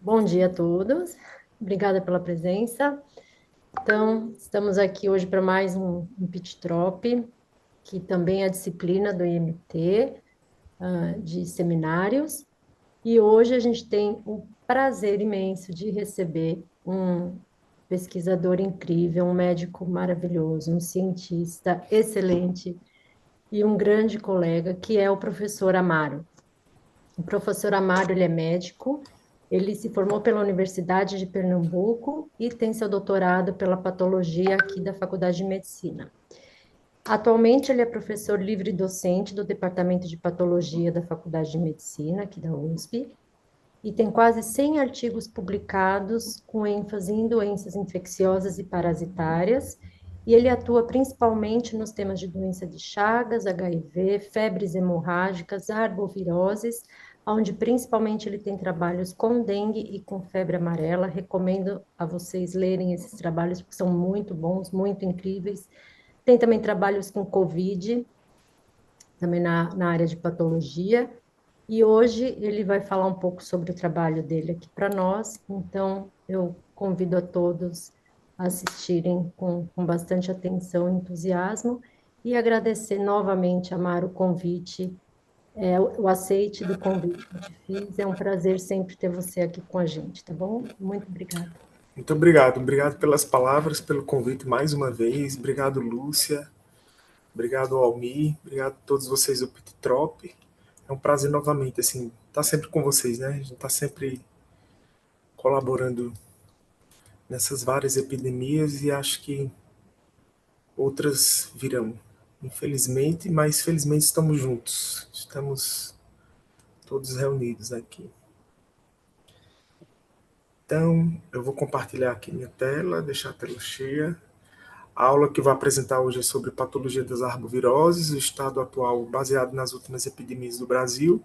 Bom dia a todos, obrigada pela presença. Então, estamos aqui hoje para mais um Pit Trop, que também é disciplina do IMT, de seminários. E hoje a gente tem o prazer imenso de receber um pesquisador incrível, um médico maravilhoso, um cientista excelente e um grande colega, que é o professor Amaro. O professor Amaro, ele é médico, ele se formou pela Universidade de Pernambuco e tem seu doutorado pela patologia aqui da Faculdade de Medicina. Atualmente, ele é professor livre docente do Departamento de Patologia da Faculdade de Medicina, aqui da USP, e tem quase 100 artigos publicados com ênfase em doenças infecciosas e parasitárias, e ele atua principalmente nos temas de doença de Chagas, HIV, febres hemorrágicas, arboviroses, onde principalmente ele tem trabalhos com dengue e com febre amarela. Recomendo a vocês lerem esses trabalhos, porque são muito bons, muito incríveis. Tem também trabalhos com Covid, também na área de patologia, e hoje ele vai falar um pouco sobre o trabalho dele aqui para nós, então eu convido a todos a assistirem com bastante atenção e entusiasmo, e agradecer novamente, Amar, o convite, o aceite do convite que eu te fiz. É um prazer sempre ter você aqui com a gente, tá bom? Muito obrigada. Muito obrigado. Obrigado pelas palavras, pelo convite mais uma vez. Obrigado, Lúcia. Obrigado, Almir. Obrigado a todos vocês do Pit Trop. É um prazer novamente, assim, estar sempre com vocês, né? A gente está sempre colaborando nessas várias epidemias e acho que outras virão, infelizmente, mas felizmente estamos juntos. Estamos todos reunidos aqui. Então, eu vou compartilhar aqui minha tela, deixar a tela cheia. A aula que vou apresentar hoje é sobre patologia das arboviroses, o estado atual baseado nas últimas epidemias do Brasil.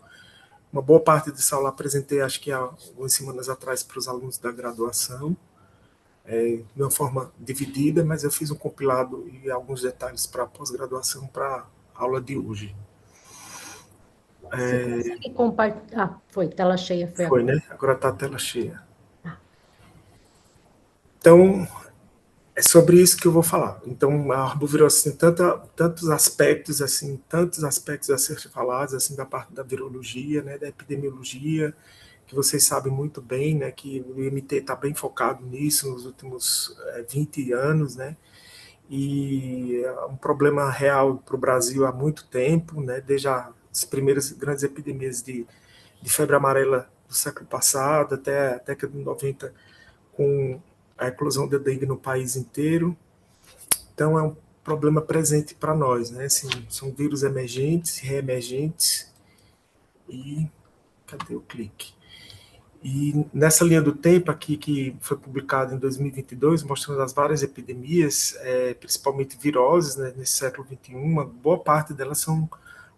Uma boa parte dessa aula apresentei, acho que há algumas semanas atrás, para os alunos da graduação, de uma forma dividida, mas eu fiz um compilado e alguns detalhes para a pós-graduação para a aula de hoje. Você consegue compartilhar? Ah, foi, tela cheia, foi Foi, agora. né? Agora está a tela cheia. Ah, Então, é sobre isso que eu vou falar. Então, a arbovirose tem tantos aspectos a ser falados, assim, da parte da virologia, né, da epidemiologia, que vocês sabem muito bem, né, que o IMT está bem focado nisso nos últimos 20 anos, né, e é um problema real para o Brasil há muito tempo, né, desde as primeiras grandes epidemias de febre amarela do século passado até a década de 90, com a eclosão da dengue no país inteiro. Então, é um problema presente para nós, né? Assim, são vírus emergentes, reemergentes e... Cadê o clique? E nessa linha do tempo aqui, que foi publicado em 2022, mostrando as várias epidemias, principalmente viroses, né, nesse século XXI, uma boa parte delas são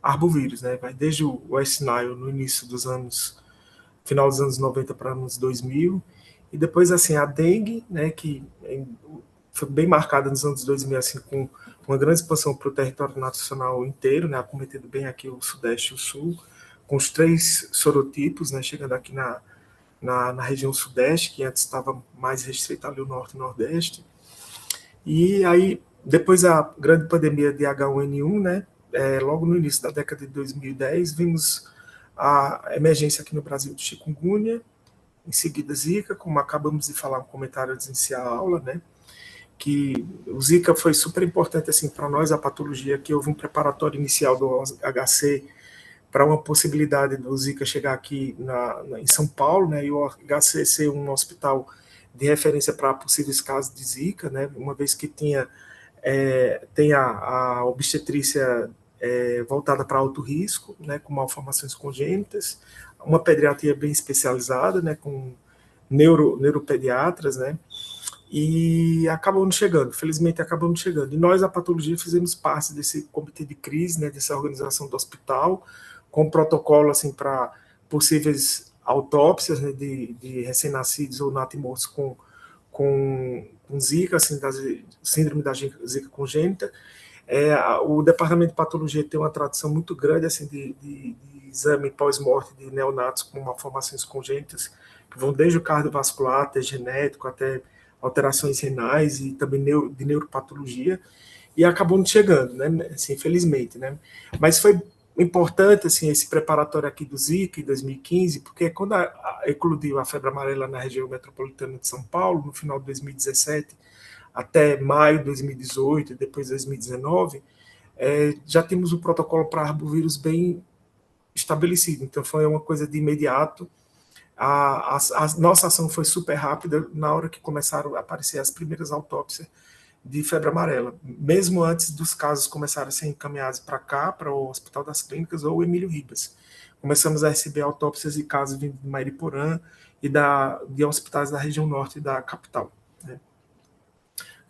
arbovírus, né? Vai desde o West Nile no início dos anos, final dos anos 90 para anos 2000, e depois, assim, a dengue, né, que foi bem marcada nos anos 2000, assim, com uma grande expansão para o território nacional inteiro, né, acometendo bem aqui o Sudeste e o Sul, com os 3 sorotipos, né, chegando aqui na região Sudeste, que antes estava mais restrita ali o Norte e Nordeste. E aí, depois da grande pandemia de H1N1, né, logo no início da década de 2010, vimos a emergência aqui no Brasil de chikungunya, em seguida Zika, como acabamos de falar no comentário antes de iniciar a aula, né, que o Zika foi super importante assim para nós, a patologia, que houve um preparatório inicial do HC para uma possibilidade do Zika chegar aqui em São Paulo, né, e o HC ser um hospital de referência para possíveis casos de Zika, né, uma vez que tem a obstetrícia voltada para alto risco, né, com malformações congênitas, uma pediatria bem especializada, né, com neuropediatras, né, e acabamos chegando, felizmente acabamos chegando. E nós, a patologia, fizemos parte desse comitê de crise, né, dessa organização do hospital, com protocolo assim, para possíveis autópsias, né, de recém-nascidos ou natimortos com Zika, assim, síndrome da Zika congênita. O departamento de patologia tem uma tradição muito grande assim, de exame pós-morte de neonatos com malformações congênitas, que vão desde o cardiovascular até genético, até alterações renais e também de neuropatologia, e acabou não chegando, né, assim, infelizmente, né, mas foi importante, assim, esse preparatório aqui do Zika em 2015, porque quando eclodiu a febre amarela na região metropolitana de São Paulo, no final de 2017, até maio de 2018 e depois de 2019, já temos um protocolo para arbovírus bem estabelecido, então foi uma coisa de imediato. A nossa ação foi super rápida na hora que começaram a aparecer as primeiras autópsias de febre amarela, mesmo antes dos casos começarem a ser encaminhados para cá, para o Hospital das Clínicas ou o Emílio Ribas. Começamos a receber autópsias de casos vindo de Mariporã e de hospitais da região norte da capital, né?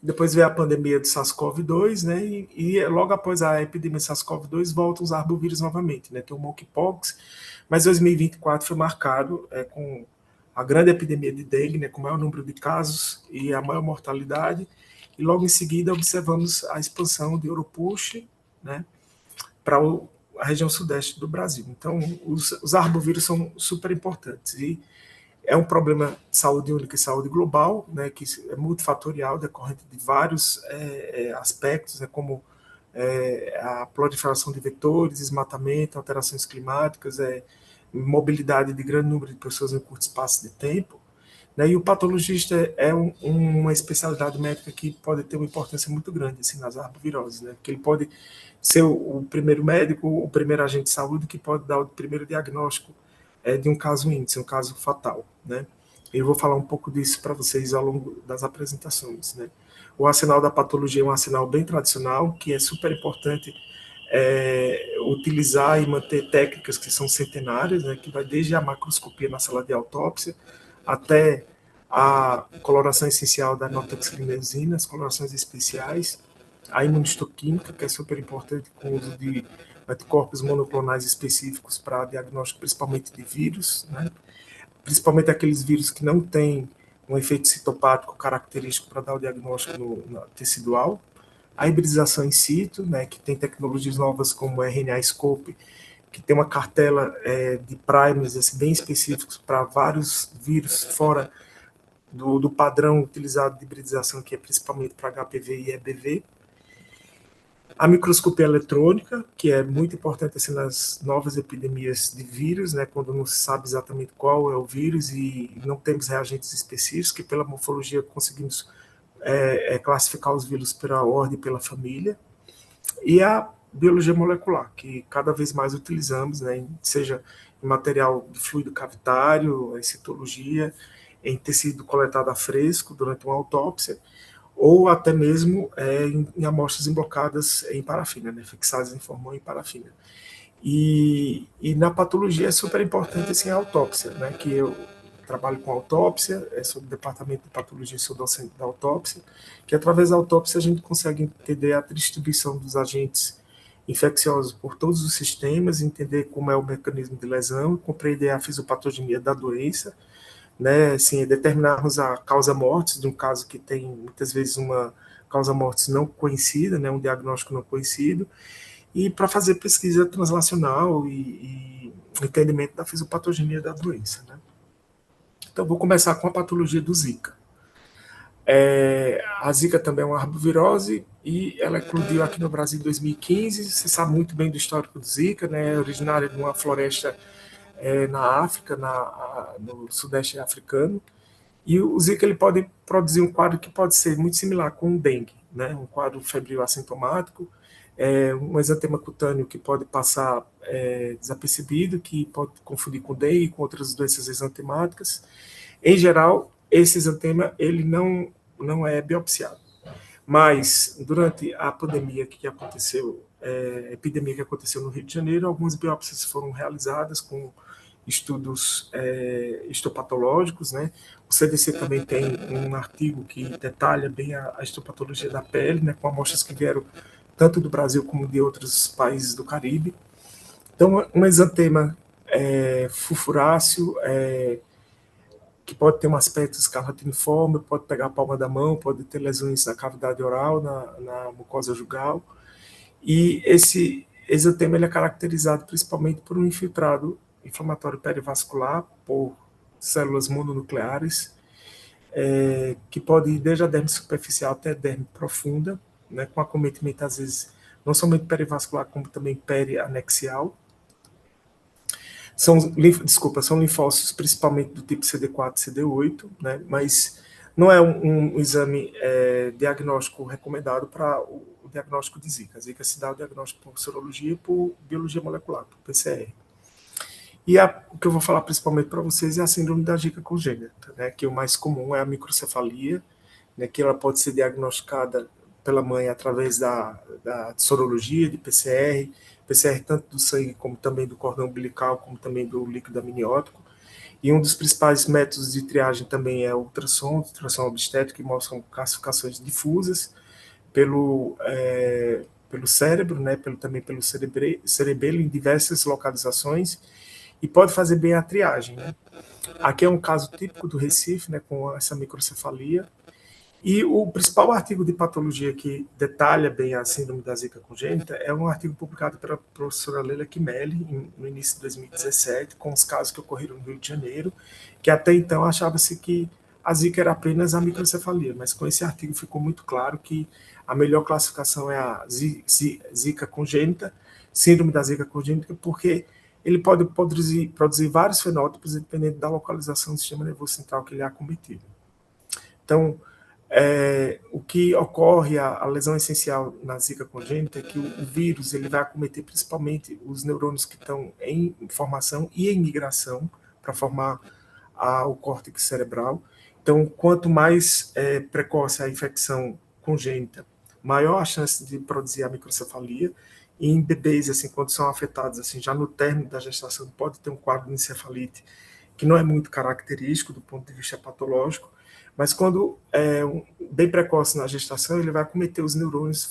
Depois veio a pandemia do SARS-CoV-2, né? E logo após a epidemia do SARS-CoV-2 voltam os arbovírus novamente, né? Tem o monkeypox, mas 2024 foi marcado com a grande epidemia de dengue, né? Com o maior número de casos e a maior mortalidade. E logo em seguida observamos a expansão de Oropouche, né? Para a região sudeste do Brasil. Então, os arbovírus são super importantes e é um problema de saúde única e saúde global, né, que é multifatorial, decorrente de vários aspectos, né, como a proliferação de vetores, desmatamento, alterações climáticas, mobilidade de grande número de pessoas em curto espaço de tempo, né, e o patologista é uma especialidade médica que pode ter uma importância muito grande assim, nas arboviroses, né, porque ele pode ser o primeiro médico, o primeiro agente de saúde que pode dar o primeiro diagnóstico de um caso índice, um caso fatal, né? Eu vou falar um pouco disso para vocês ao longo das apresentações, né? O arsenal da patologia é um arsenal bem tradicional, que é super importante utilizar e manter técnicas que são centenárias, né? Que vai desde a macroscopia na sala de autópsia até a coloração essencial da nortoxilimesina, as colorações especiais, a imunistoquímica, que é super importante com o uso de anticorpos monoclonais específicos para diagnóstico principalmente de vírus, né? Principalmente aqueles vírus que não têm um efeito citopático característico para dar o diagnóstico no tecidual. A hibridização in situ, né, que tem tecnologias novas como o RNA-Scope, que tem uma cartela de primers assim, bem específicos para vários vírus fora do padrão utilizado de hibridização, que é principalmente para HPV e EBV. A microscopia eletrônica, que é muito importante assim, nas novas epidemias de vírus, né, quando não se sabe exatamente qual é o vírus e não temos reagentes específicos, que pela morfologia conseguimos classificar os vírus pela ordem e pela família. E a biologia molecular, que cada vez mais utilizamos, né, seja em material de fluido cavitário, em citologia, em tecido coletado a fresco durante uma autópsia, ou até mesmo em amostras emblocadas em parafina, né, fixadas em formol em parafina. E na patologia é super importante assim, a autópsia, né, que eu trabalho com autópsia, sou do departamento de patologia, sou docente da autópsia, que através da autópsia a gente consegue entender a distribuição dos agentes infecciosos por todos os sistemas, entender como é o mecanismo de lesão, compreender a fisiopatogenia da doença, né, assim, determinarmos a causa mortis de um caso que tem muitas vezes uma causa mortis não conhecida, né, um diagnóstico não conhecido, e para fazer pesquisa translacional e entendimento da fisiopatogenia da doença, né. Então, vou começar com a patologia do Zika. A Zika também é uma arbovirose e ela eclodiu aqui no Brasil em 2015. Você sabe muito bem do histórico do Zika, né, originária de uma floresta na África, no sudeste africano. E o Zika ele pode produzir um quadro que pode ser muito similar com o dengue, né? Um quadro febril assintomático, um exantema cutâneo que pode passar desapercebido, que pode confundir com dengue e com outras doenças exantemáticas. Em geral, esse exantema ele não é biopsiado. Mas, durante a pandemia que aconteceu, epidemia que aconteceu no Rio de Janeiro, algumas biópsias foram realizadas com estudos histopatológicos, né? O CDC também tem um artigo que detalha bem a histopatologia da pele, né? Com amostras que vieram tanto do Brasil como de outros países do Caribe. Então, um exantema fulfuráceo, que pode ter um aspecto escarlatiniforme, pode pegar a palma da mão, pode ter lesões na cavidade oral, na mucosa jugal. E esse exantema ele é caracterizado principalmente por um infiltrado inflamatório perivascular, por células mononucleares, que pode ir desde a derme superficial até a derme profunda, né, com acometimento, às vezes, não somente perivascular, como também perianexial. São linfócitos principalmente do tipo CD4 e CD8, né, mas não é um exame diagnóstico recomendado para o diagnóstico de Zika. Zika se dá o diagnóstico por sorologia e por biologia molecular, por PCR. E o que eu vou falar principalmente para vocês é a síndrome da Zika congênita, né, que o mais comum é a microcefalia, né, que ela pode ser diagnosticada pela mãe através da sorologia, de PCR tanto do sangue como também do cordão umbilical, como também do líquido amniótico. E um dos principais métodos de triagem também é o ultrassom obstétrico, que mostram calcificações difusas pelo cérebro, né, também pelo cerebelo em diversas localizações, e pode fazer bem a triagem. Né? Aqui é um caso típico do Recife, né, com essa microcefalia. E o principal artigo de patologia que detalha bem a síndrome da Zika congênita é um artigo publicado pela professora Leila Kimmeli, no início de 2017, com os casos que ocorreram no Rio de Janeiro, que até então achava-se que a Zika era apenas a microcefalia, mas com esse artigo ficou muito claro que a melhor classificação é a Zika congênita, síndrome da Zika congênita, porque ele pode produzir vários fenótipos dependendo da localização do sistema nervoso central que ele é acometido. Então, o que ocorre, a lesão essencial na Zika congênita é que o vírus ele vai acometer principalmente os neurônios que estão em formação e em migração para formar o córtex cerebral. Então, quanto mais precoce a infecção congênita, maior a chance de produzir a microcefalia. E em bebês, assim, quando são afetados, assim, já no término da gestação, pode ter um quadro de encefalite que não é muito característico do ponto de vista patológico, mas quando bem precoce na gestação, ele vai acometer os neurônios,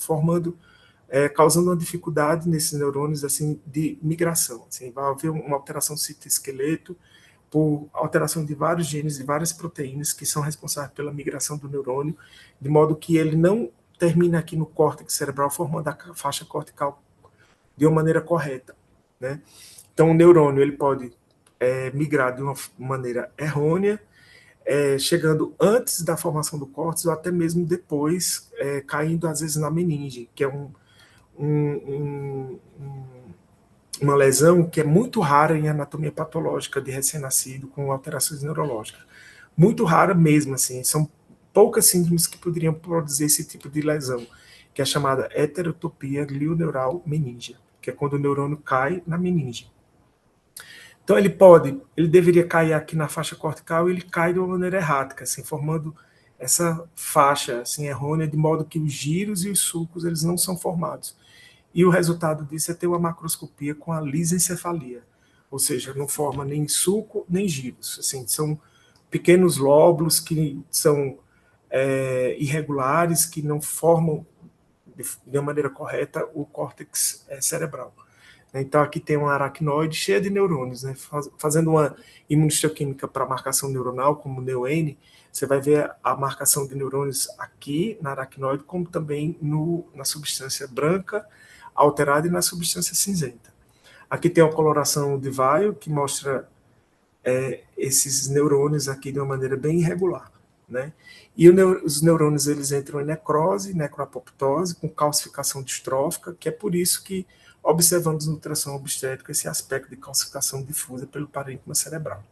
causando uma dificuldade nesses neurônios assim, de migração. Assim, vai haver uma alteração do citoesqueleto por alteração de vários genes e várias proteínas que são responsáveis pela migração do neurônio, de modo que ele não termina aqui no córtex cerebral formando a faixa cortical de uma maneira correta. Né? Então, o neurônio ele pode migrar de uma maneira errônea, chegando antes da formação do córtex ou até mesmo depois, caindo às vezes na meninge, que é uma lesão que é muito rara em anatomia patológica de recém-nascido com alterações neurológicas. Muito rara mesmo, assim, são poucas síndromes que poderiam produzir esse tipo de lesão, que é chamada heterotopia glioneural meníngea, que é quando o neurônio cai na meninge. Então ele deveria cair aqui na faixa cortical e ele cai de uma maneira errática, assim, formando essa faixa assim, errônea, de modo que os giros e os sulcos eles não são formados. E o resultado disso é ter uma macroscopia com a lisencefalia, ou seja, não forma nem sulco nem giros. Assim, são pequenos lóbulos que são irregulares, que não formam de uma maneira correta o córtex cerebral. Então, aqui tem uma aracnoide cheia de neurônios, né? Fazendo uma imunistoquímica para marcação neuronal, como o NeuN, você vai ver a marcação de neurônios aqui na aracnoide, como também na substância branca alterada e na substância cinzenta. Aqui tem a coloração de Weill, que mostra esses neurônios aqui de uma maneira bem irregular. Né? E os neurônios eles entram em necrose, necroapoptose, com calcificação distrófica, que é por isso que observamos no ultrassom obstétrico esse aspecto de calcificação difusa pelo parênquima cerebral.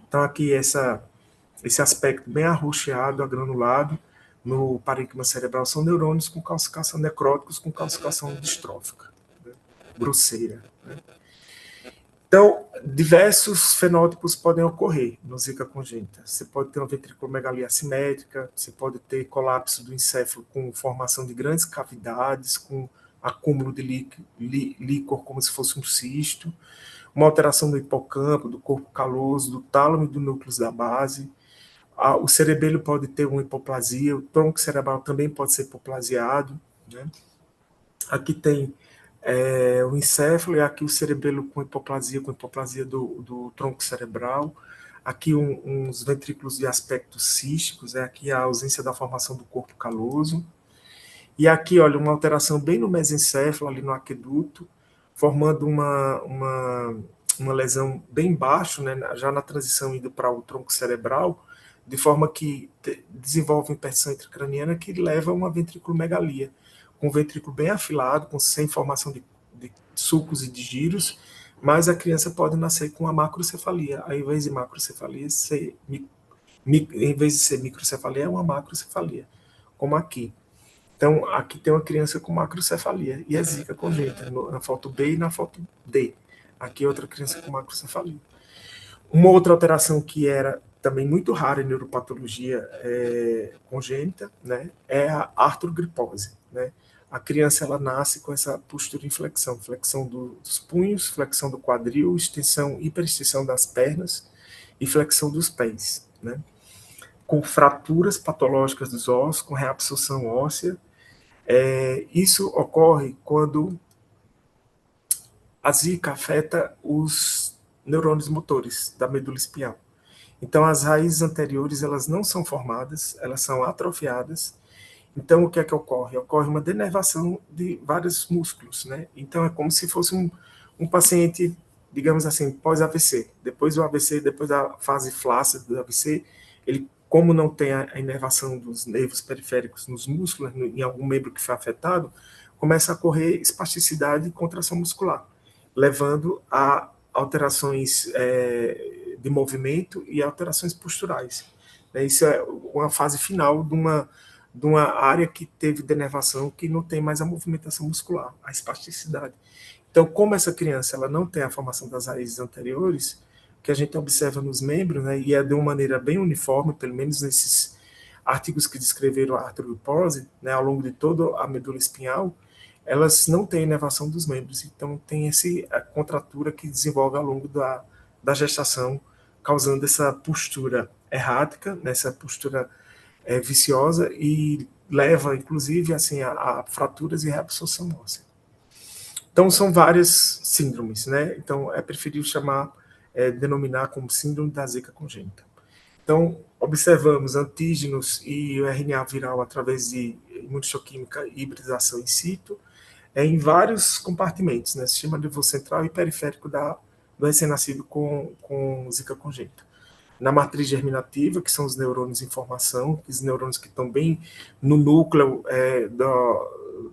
Então, aqui esse aspecto bem arroxeado, agranulado, no parênquima cerebral são neurônios com calcificação necróticos, com calcificação distrófica, né? Grosseira. Né? Então, diversos fenótipos podem ocorrer no Zika congênita. Você pode ter uma ventriculomegalia assimétrica, você pode ter colapso do encéfalo com formação de grandes cavidades, com acúmulo de líquor como se fosse um cisto, uma alteração do hipocampo, do corpo caloso, do tálamo e do núcleo da base. O cerebelo pode ter uma hipoplasia, o tronco cerebral também pode ser hipoplasiado. Né? Aqui tem o encéfalo, e aqui o cerebelo com hipoplasia do tronco cerebral. Aqui uns ventrículos de aspecto císticos, aqui a ausência da formação do corpo caloso. E aqui, olha, uma alteração bem no mesencéfalo, ali no aqueduto, formando uma uma lesão bem baixo, né, já na transição indo para o tronco cerebral, de forma que desenvolve uma hipertensão intracraniana que leva a uma ventriculomegalia, com o ventrículo bem afilado, sem formação de sulcos e de giros, mas a criança pode nascer com a macrocefalia. Ao invés de macrocefalia, em vez de ser microcefalia, é uma macrocefalia, como aqui. Então, aqui tem uma criança com macrocefalia e é zika congênita, na foto B e na foto D. Aqui outra criança com macrocefalia. Uma outra alteração que era também muito rara em neuropatologia congênita, né, é a artrogripose, né? A criança ela nasce com essa postura em flexão, flexão dos punhos, flexão do quadril, extensão, hiperextensão das pernas e flexão dos pés, né? Com fraturas patológicas dos ossos, com reabsorção óssea. Isso ocorre quando a zika afeta os neurônios motores da medula espinhal. Então, as raízes anteriores elas não são formadas, elas são atrofiadas. Então, o que é que ocorre? Ocorre uma denervação de vários músculos, né? Então, é como se fosse um paciente, digamos assim, pós-AVC. Depois do AVC, depois da fase flácida do AVC, ele, como não tem a inervação dos nervos periféricos nos músculos, em algum membro que foi afetado, começa a ocorrer espasticidade e contração muscular, levando a alterações de movimento e alterações posturais. Isso é uma fase final de uma área que teve denervação, que não tem mais a movimentação muscular, a espasticidade. Então, como essa criança ela não tem a formação das raízes anteriores, que a gente observa nos membros, né, e é de uma maneira bem uniforme, pelo menos nesses artigos que descreveram a artrogipose, né, ao longo de toda a medula espinhal, elas não têm inervação dos membros, então tem a contratura que desenvolve ao longo da gestação, causando essa postura errática, essa postura viciosa e leva, inclusive, assim, a fraturas e reabsorção óssea. Então, são várias síndromes, né? Então, é preferível denominar como síndrome da zika congênita. Então, observamos antígenos e o RNA viral através de imunistoquímica e hibridização in situ, em vários compartimentos, né? Sistema nervoso central e periférico do recém-nascido com zika congênita. Na matriz germinativa, que são os neurônios em formação, os neurônios que estão bem no núcleo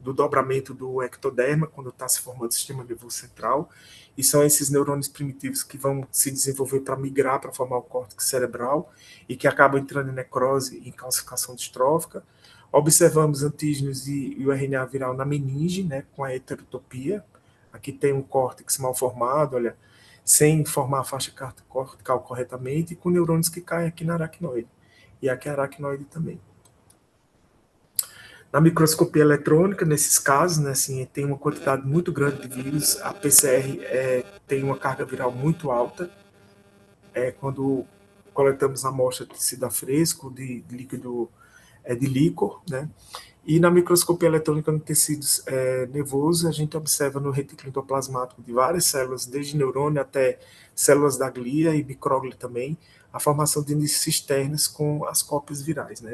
do dobramento do ectoderma, quando está se formando o sistema nervoso central, e são esses neurônios primitivos que vão se desenvolver para migrar, para formar o córtex cerebral, e que acabam entrando em necrose e em calcificação distrófica. Observamos antígenos e o RNA viral na meninge, né, com a heterotopia. Aqui tem um córtex mal formado, olha, sem formar a faixa cortical corretamente, e com neurônios que caem aqui na aracnoide. E aqui a aracnoide também. Na microscopia eletrônica, nesses casos, né, assim, tem uma quantidade muito grande de vírus. A PCR tem uma carga viral muito alta. Quando coletamos amostra de tecido fresco, de líquido de líquor, né? E na microscopia eletrônica no tecido nervoso, a gente observa no retículo endoplasmático de várias células, desde neurônio até células da glia e micróglia também, a formação de indícios externos com as cópias virais, né?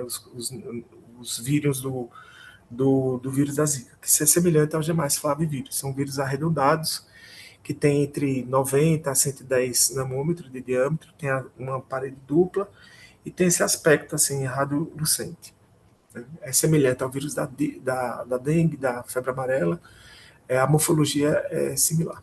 Os vírus do vírus da Zika, que é semelhante aos demais flavivírus. São vírus arredondados, que tem entre 90 a 110 nanômetros de diâmetro, tem uma parede dupla e tem esse aspecto assim, radiolucente. É semelhante ao vírus da dengue, da febre amarela, a morfologia é similar.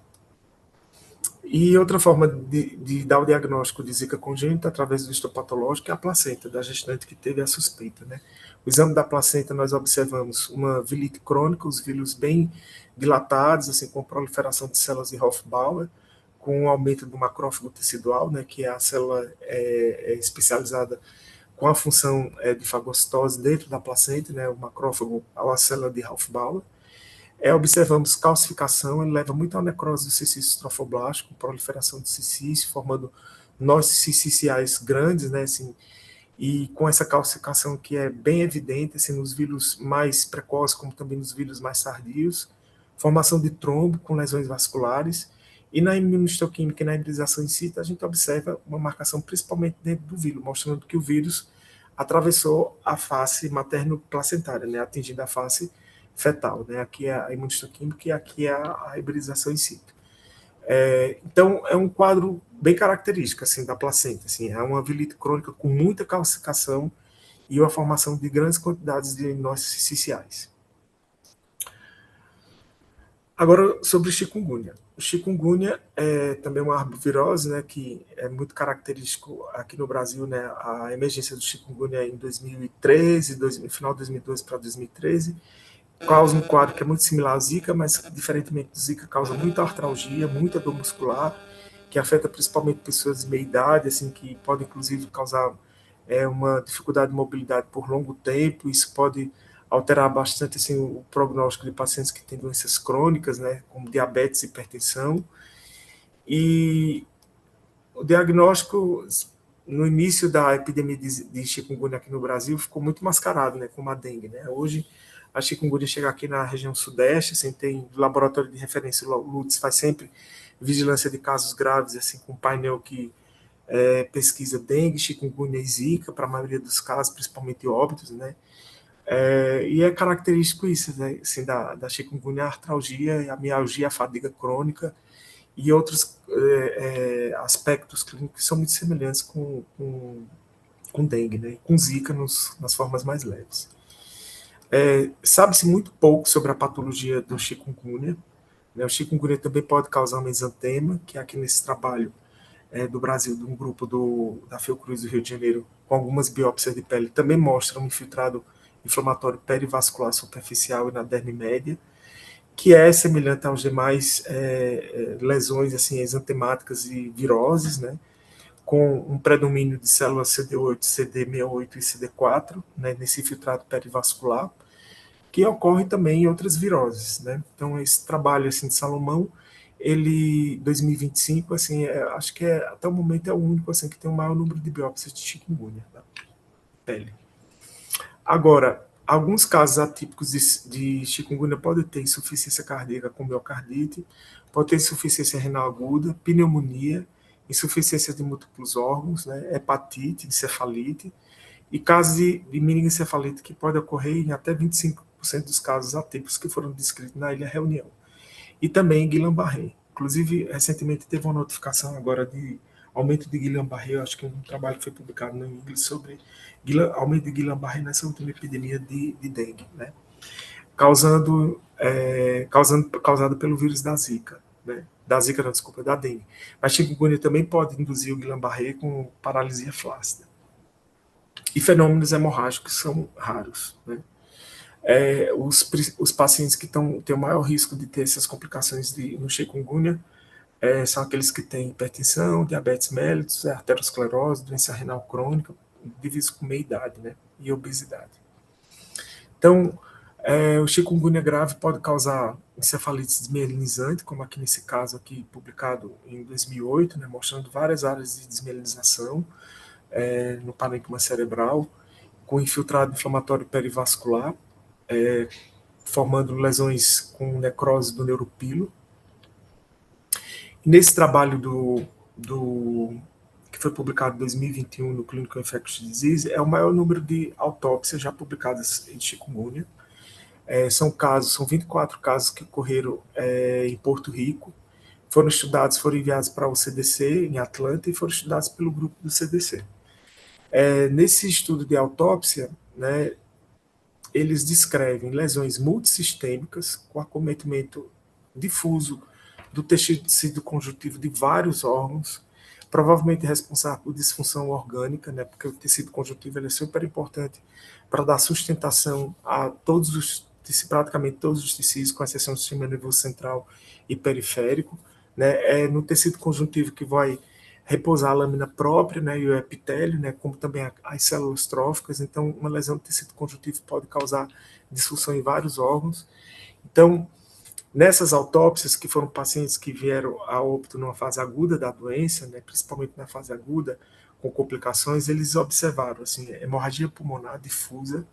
E outra forma de dar o diagnóstico de zika congênita através do histopatológico é a placenta da gestante que teve a suspeita, né? O exame da placenta nós observamos uma vilite crônica, os vírulos bem dilatados, assim, com proliferação de células de Hofbauer, com um aumento do macrófago tecidual, né, que é a célula especializada com a função de fagocitose dentro da placenta, né, o macrófago, a célula de Hofbauer. Observamos calcificação, ele leva muito à necrose do cicício trofoblástico, proliferação de cicício, formando nós ciciciais grandes, né, assim, e com essa calcificação que é bem evidente, assim, nos vírus mais precoces, como também nos vírus mais tardios, formação de trombo com lesões vasculares, e na imunistoquímica e na hibridização in situ, a gente observa uma marcação principalmente dentro do vírus, mostrando que o vírus atravessou a face materno-placentária, né, atingindo a face fetal, né? Aqui é a imunistoquímica e aqui é a hibridização in situ. Então, é um quadro bem característico assim, da placenta. Assim, é uma vilite crônica com muita calcificação e a formação de grandes quantidades de nódulos ciciais. Agora, sobre chikungunya. O chikungunya é também uma arbovirose, né, que é muito característico aqui no Brasil, né, a emergência do chikungunya em 2013, no final de 2012 para 2013, causa um quadro que é muito similar ao Zika, mas diferentemente do Zika, causa muita artralgia, muita dor muscular, que afeta principalmente pessoas de meia idade, assim, que pode inclusive causar uma dificuldade de mobilidade por longo tempo. Isso pode alterar bastante assim, o prognóstico de pacientes que têm doenças crônicas, né, como diabetes e hipertensão. E o diagnóstico, no início da epidemia de chikungunya aqui no Brasil, ficou muito mascarado, né, como a dengue. Né? Hoje, a chikungunya chega aqui na região sudeste, assim, tem laboratório de referência, o LUTS faz sempre vigilância de casos graves, assim, com um painel que pesquisa dengue, chikungunya e zika, para a maioria dos casos, principalmente óbitos, né? E é característico isso, né? Assim, da chikungunya, a artralgia, a mialgia, a fadiga crônica e outros aspectos clínicos que são muito semelhantes com dengue, né? Com zika nas formas mais leves. Sabe-se muito pouco sobre a patologia do chikungunya. Né? O chikungunya também pode causar um mesantema, que aqui nesse trabalho do Brasil, de um grupo da Fiocruz do Rio de Janeiro, com algumas biópsias de pele, também mostra um infiltrado inflamatório perivascular superficial e na derme média, que é semelhante aos demais lesões assim, exantemáticas e viroses, né, com um predomínio de células CD8, CD68 e CD4, né, nesse infiltrado perivascular, que ocorre também em outras viroses. Né? Então, esse trabalho assim, de Salomão, ele, 2025, assim, acho que até o momento é o único assim, que tem o maior número de biópsias de chikungunya da pele. Agora, alguns casos atípicos de chikungunya podem ter insuficiência cardíaca com miocardite, pode ter insuficiência renal aguda, pneumonia, insuficiência de múltiplos órgãos, né, hepatite, encefalite, e casos de meningoencefalite que pode ocorrer em até 25% dos casos atípicos que foram descritos na Ilha Reunião. E também Guillain-Barré. Inclusive, recentemente teve uma notificação agora de aumento de Guillain-Barré, eu acho que um trabalho que foi publicado no inglês sobre aumento de Guillain-Barré nessa última epidemia de dengue, né? Causado pelo vírus da Zika, né? Da Zika, não, desculpa, da dengue. Mas chikungunya também pode induzir o Guillain-Barré com paralisia flácida. E fenômenos hemorrágicos são raros, né? Os pacientes que têm o maior risco de ter essas complicações no chikungunya são aqueles que têm hipertensão, diabetes mellitus, arteriosclerose, doença renal crônica, devido com meia-idade, né, e obesidade. Então, o chikungunya grave pode causar encefalite desmielinizante, como aqui nesse caso aqui publicado em 2008, né, mostrando várias áreas de desmielinização no parênquima cerebral, com infiltrado inflamatório perivascular, formando lesões com necrose do neuropilo. E nesse trabalho que foi publicado em 2021 no Clinical Infectious Disease, é o maior número de autópsias já publicadas em chikungunya. São 24 casos que ocorreram em Porto Rico, foram enviados para o CDC em Atlanta e foram estudados pelo grupo do CDC. Nesse estudo de autópsia, né, eles descrevem lesões multissistêmicas com acometimento difuso do tecido conjuntivo de vários órgãos, provavelmente responsável por disfunção orgânica, né, porque o tecido conjuntivo é super importante para dar sustentação a praticamente todos os tecidos, com exceção do sistema nervoso central e periférico. Né, é no tecido conjuntivo que vai repousar a lâmina própria, né, e o epitélio, né, como também as células tróficas. Então, uma lesão do tecido conjuntivo pode causar disfunção em vários órgãos. Então, nessas autópsias, que foram pacientes que vieram a óbito numa fase aguda da doença, né, principalmente na fase aguda, com complicações, eles observaram assim, hemorragia pulmonar difusa,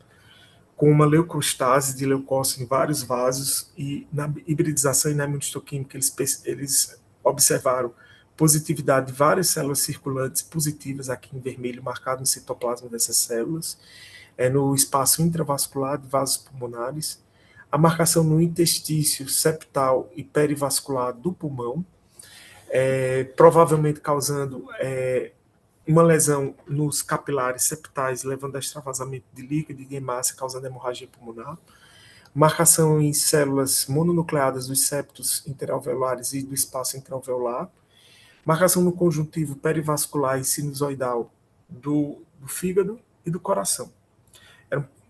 com uma leucostase de leucócito em vários vasos, e na hibridização e na imunistoquímica eles observaram positividade de várias células circulantes positivas, aqui em vermelho, marcado no citoplasma dessas células, no espaço intravascular de vasos pulmonares, a marcação no interstício septal e perivascular do pulmão, provavelmente causando uma lesão nos capilares septais, levando a extravasamento de líquido e de hemácia, causando hemorragia pulmonar. Marcação em células mononucleadas dos septos interalveolares e do espaço interalveolar. Marcação no conjuntivo perivascular e sinusoidal do fígado e do coração.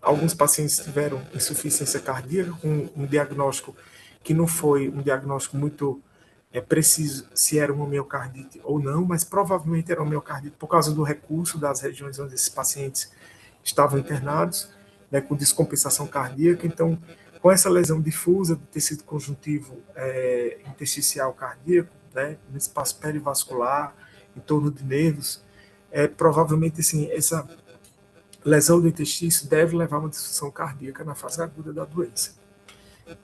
Alguns pacientes tiveram insuficiência cardíaca, com um diagnóstico que não foi um diagnóstico muito preciso se era uma miocardite ou não, mas provavelmente era uma miocardite por causa do recurso das regiões onde esses pacientes estavam internados, né, com descompensação cardíaca. Então, com essa lesão difusa do tecido conjuntivo intersticial cardíaco, né, no espaço perivascular, em torno de nervos, provavelmente assim, essa lesão do intestino deve levar a uma disfunção cardíaca na fase aguda da doença.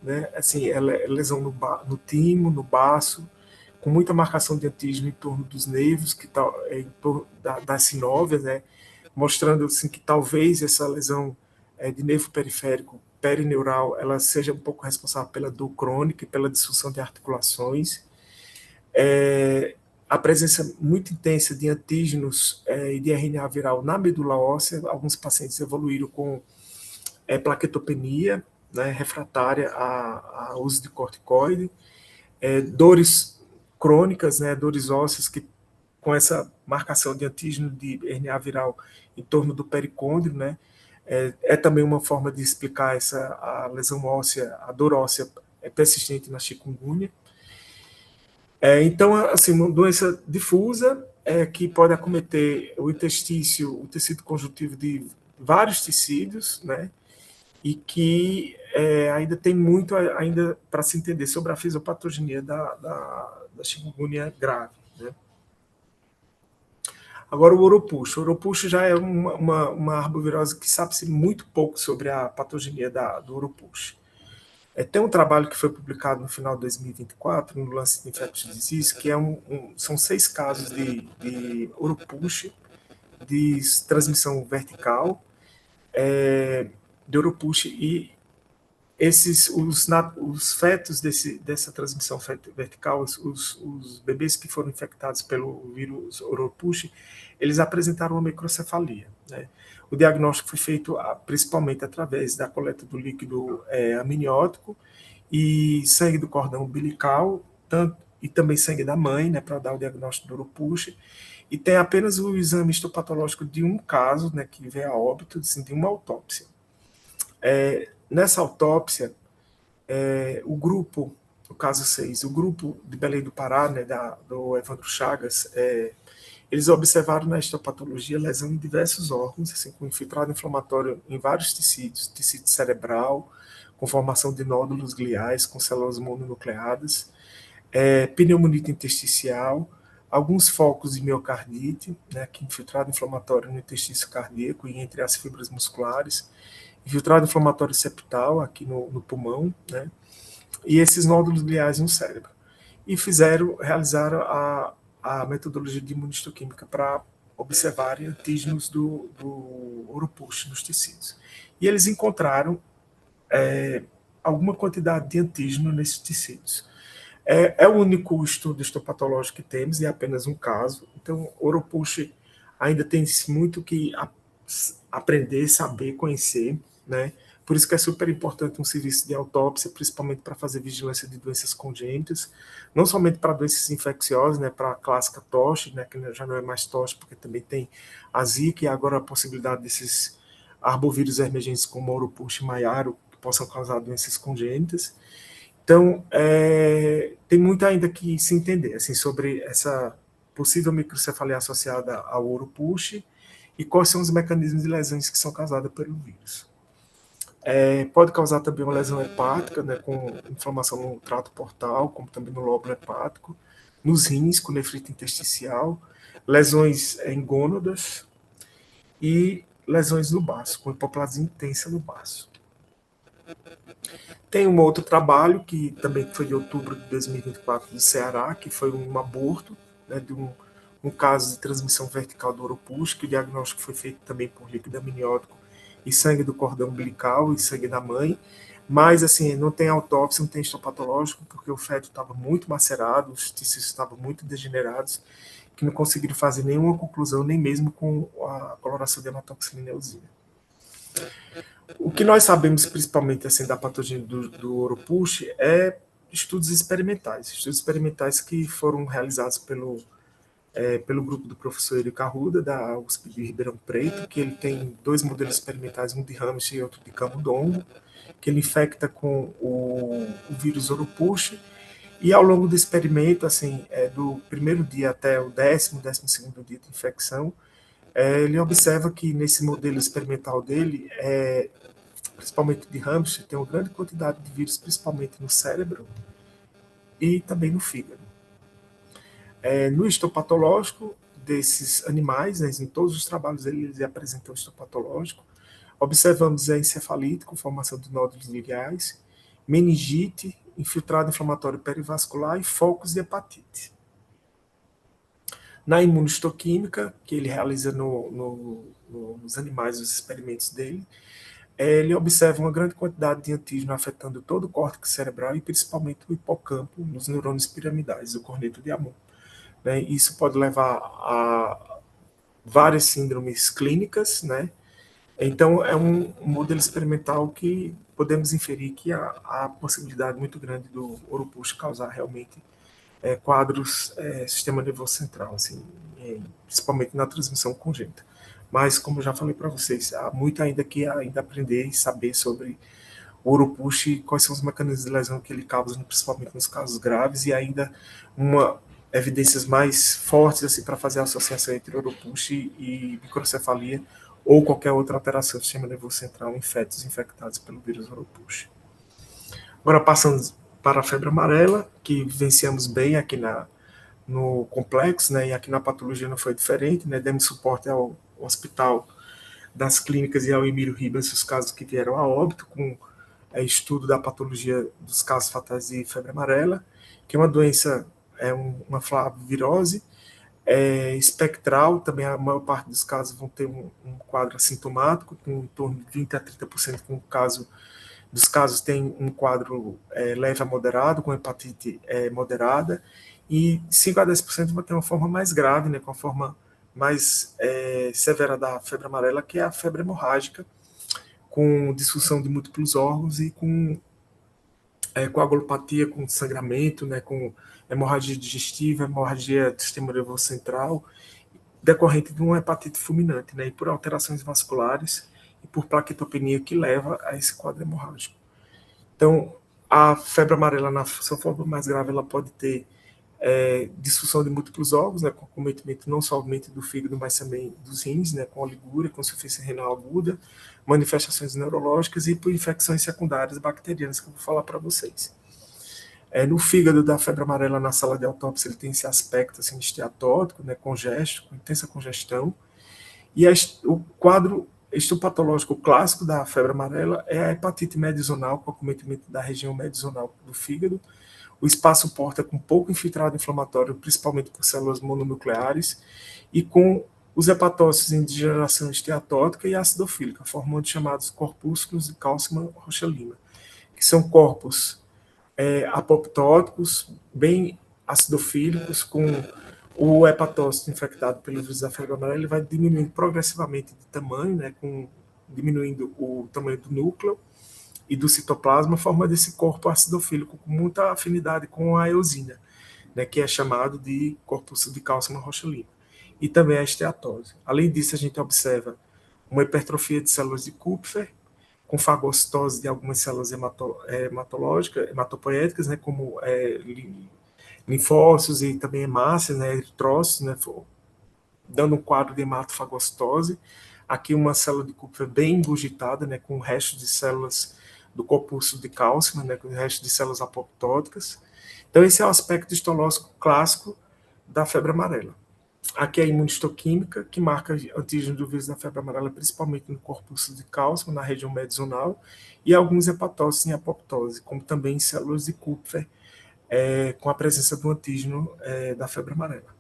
Né? Assim, ela é lesão no timo, no baço, com muita marcação de antígeno em torno dos nervos, que tá, em torno das sinóvias, né? Mostrando assim, que talvez essa lesão de nervo periférico perineural ela seja um pouco responsável pela dor crônica e pela disfunção de articulações. A presença muito intensa de antígenos e de RNA viral na medula óssea. Alguns pacientes evoluíram com plaquetopenia, né, refratária ao uso de corticoide, dores crônicas, né, dores ósseas, que com essa marcação de antígeno de RNA viral em torno do pericôndrio, né, também uma forma de explicar a lesão óssea, a dor óssea persistente na chikungunya. Então, assim, uma doença difusa que pode acometer o intestício, o tecido conjuntivo de vários tecidos, né, e que ainda tem muito ainda para se entender sobre a fisiopatogenia da chikungunya grave. Né? Agora, o Oropuxo. O Oropuxo já é uma arbovirose que sabe-se muito pouco sobre a patogenia do Oropuxo. Tem um trabalho que foi publicado no final de 2024, no Lancet Infectious Disease, que são 6 casos de Oropuxo, de transmissão vertical, de Oropuxo, e os fetos dessa transmissão vertical, os bebês que foram infectados pelo vírus Oropuxo, eles apresentaram uma microcefalia. Né? O diagnóstico foi feito principalmente através da coleta do líquido amniótico e sangue do cordão umbilical, e também sangue da mãe, né, para dar o diagnóstico do Oropuxo. E tem apenas o exame histopatológico de um caso, né, que veio a óbito, assim, de uma autópsia. Nessa autópsia, o grupo, no caso 6, o grupo de Belém do Pará, né, do Evandro Chagas, eles observaram na histopatologia lesão em diversos órgãos, assim, com infiltrado inflamatório em vários tecidos, tecido cerebral, com formação de nódulos gliais, com células mononucleadas, pneumonite intersticial, alguns focos de miocardite, né, que infiltrado inflamatório no intestino cardíaco e entre as fibras musculares, infiltrado inflamatório septal aqui no pulmão, né, e esses nódulos gliais no cérebro. E realizaram a metodologia de imunistoquímica para observar antígenos do Oropuxo nos tecidos. E eles encontraram alguma quantidade de antígeno nesses tecidos. É o único estudo histopatológico que temos, e é apenas um caso. Então, Oropuxo ainda tem muito que aprender, saber, conhecer, né? Por isso que é super importante um serviço de autópsia, principalmente para fazer vigilância de doenças congênitas, não somente para doenças infecciosas, né, para a clássica TOSH, né, que já não é mais TOSH, porque também tem a Zika, e agora a possibilidade desses arbovírus emergentes como Oropuxo e Maiaro, que possam causar doenças congênitas. Então, tem muito ainda que se entender assim, sobre essa possível microcefalia associada ao Oropuxo e quais são os mecanismos de lesões que são causadas pelo vírus. Pode causar também uma lesão hepática, né, com inflamação no trato portal, como também no lóbulo hepático, nos rins, com nefrite intersticial, lesões em gônadas e lesões no baço, com hipoplasia intensa no baço. Tem um outro trabalho, que também foi de outubro de 2024, do Ceará, que foi um aborto, né, de um caso de transmissão vertical do Oropuxo, que o diagnóstico foi feito também por líquido amniótico e sangue do cordão umbilical e sangue da mãe. Mas, assim, não tem autópsia, não tem histopatológico, porque o feto estava muito macerado, os tecidos estavam muito degenerados, que não conseguiram fazer nenhuma conclusão, nem mesmo com a coloração de hematoxilina e eosina. O que nós sabemos, principalmente, assim, da patologia do Oropouche é estudos experimentais que foram realizados pelo grupo do professor Eric Arruda, da USP de Ribeirão Preto, que ele tem 2 modelos experimentais, um de Hamster e outro de camundongo, que ele infecta com o vírus Oropouche, e ao longo do experimento, assim, do primeiro dia até o 12º dia de infecção, ele observa que nesse modelo experimental dele, principalmente de hamster, tem uma grande quantidade de vírus, principalmente no cérebro e também no fígado. No histopatológico desses animais, né, em todos os trabalhos eles apresentam histopatológico, observamos a encefalite com formação de nódulos lineares, meningite, infiltrado inflamatório perivascular e focos de hepatite. Na imunistoquímica, que ele realiza nos animais, os experimentos dele, ele observa uma grande quantidade de antígeno afetando todo o córtex cerebral e principalmente o hipocampo, nos neurônios piramidais, o corneto de Ammon. Né? Isso pode levar a várias síndromes clínicas, né? Então, é um modelo experimental que podemos inferir que há possibilidade muito grande do Oropouche causar realmente quadros sistema nervoso central, assim, principalmente na transmissão congênita. Mas, como eu já falei para vocês, há muito ainda que ainda aprender e saber sobre o Oropouche e quais são os mecanismos de lesão que ele causa, principalmente nos casos graves, e ainda evidências mais fortes assim, para fazer a associação entre Oropouche e microcefalia ou qualquer outra alteração do sistema nervoso central em fetos infectados pelo vírus Oropouche. Agora, passando para a febre amarela, que vivenciamos bem aqui no complexo, né, e aqui na patologia não foi diferente, né, demos suporte ao hospital das clínicas e ao Emílio Ribas, os casos que vieram a óbito, com estudo da patologia dos casos fatais de febre amarela, que é uma doença, uma flavirose, espectral, também a maior parte dos casos vão ter um quadro assintomático, com em torno de 20 a 30% dos casos tem um quadro leve a moderado, com hepatite moderada, e 5 a 10% vai ter uma forma mais grave, né, com a forma mais severa da febre amarela, que é a febre hemorrágica, com disfunção de múltiplos órgãos e com coagulopatia, com sangramento, né, com hemorragia digestiva, hemorragia do sistema nervoso central, decorrente de uma hepatite fulminante, né, e por alterações vasculares e por plaquetopenia que leva a esse quadro hemorrágico. Então, a febre amarela, na sua forma mais grave, ela pode ter disfunção de múltiplos órgãos, né, com cometimento não somente do fígado, mas também dos rins, né, com oligúria, com insuficiência renal aguda, manifestações neurológicas e por infecções secundárias bacterianas, que eu vou falar para vocês. No fígado da febre amarela, na sala de autópsia, ele tem esse aspecto assim, esteatótico, né, congesto, com intensa congestão, e o quadro histopatológico clássico da febre amarela é a hepatite medizonal, com acometimento da região medizonal do fígado. O espaço porta com pouco infiltrado inflamatório, principalmente por células mononucleares, e com os hepatócitos em degeneração esteatótica e acidofílica, formando chamados corpúsculos de Cálcima Rocha-Lima, que são corpos apoptóticos, bem acidofílicos, com o hepatócito infectado pelo vírus da febre amarela, ele vai diminuindo progressivamente de tamanho, né, diminuindo o tamanho do núcleo e do citoplasma, forma desse corpo acidofílico com muita afinidade com a eosina, né, que é chamado de corpúsculo de Cálcima Rocha-Lima, e também a esteatose. Além disso, a gente observa uma hipertrofia de células de Kupfer, com fagocitose de algumas células hematológicas, hematopoéticas, né, como linfócitos e também hemácias, né, eritrócitos, né, dando um quadro de hematofagocitose. Aqui uma célula de Kupfer bem engurgitada, né, com restos de células do corpúsculo de Cálcima, né, com restos de células apoptóticas. Então esse é o aspecto histológico clássico da febre amarela. Aqui é a imunistoquímica, que marca antígeno do vírus da febre amarela, principalmente no corpúsculo de Cálcima, na região medizonal, e alguns hepatócitos em apoptose, como também células de Kupfer, com a presença do antígeno da febre amarela.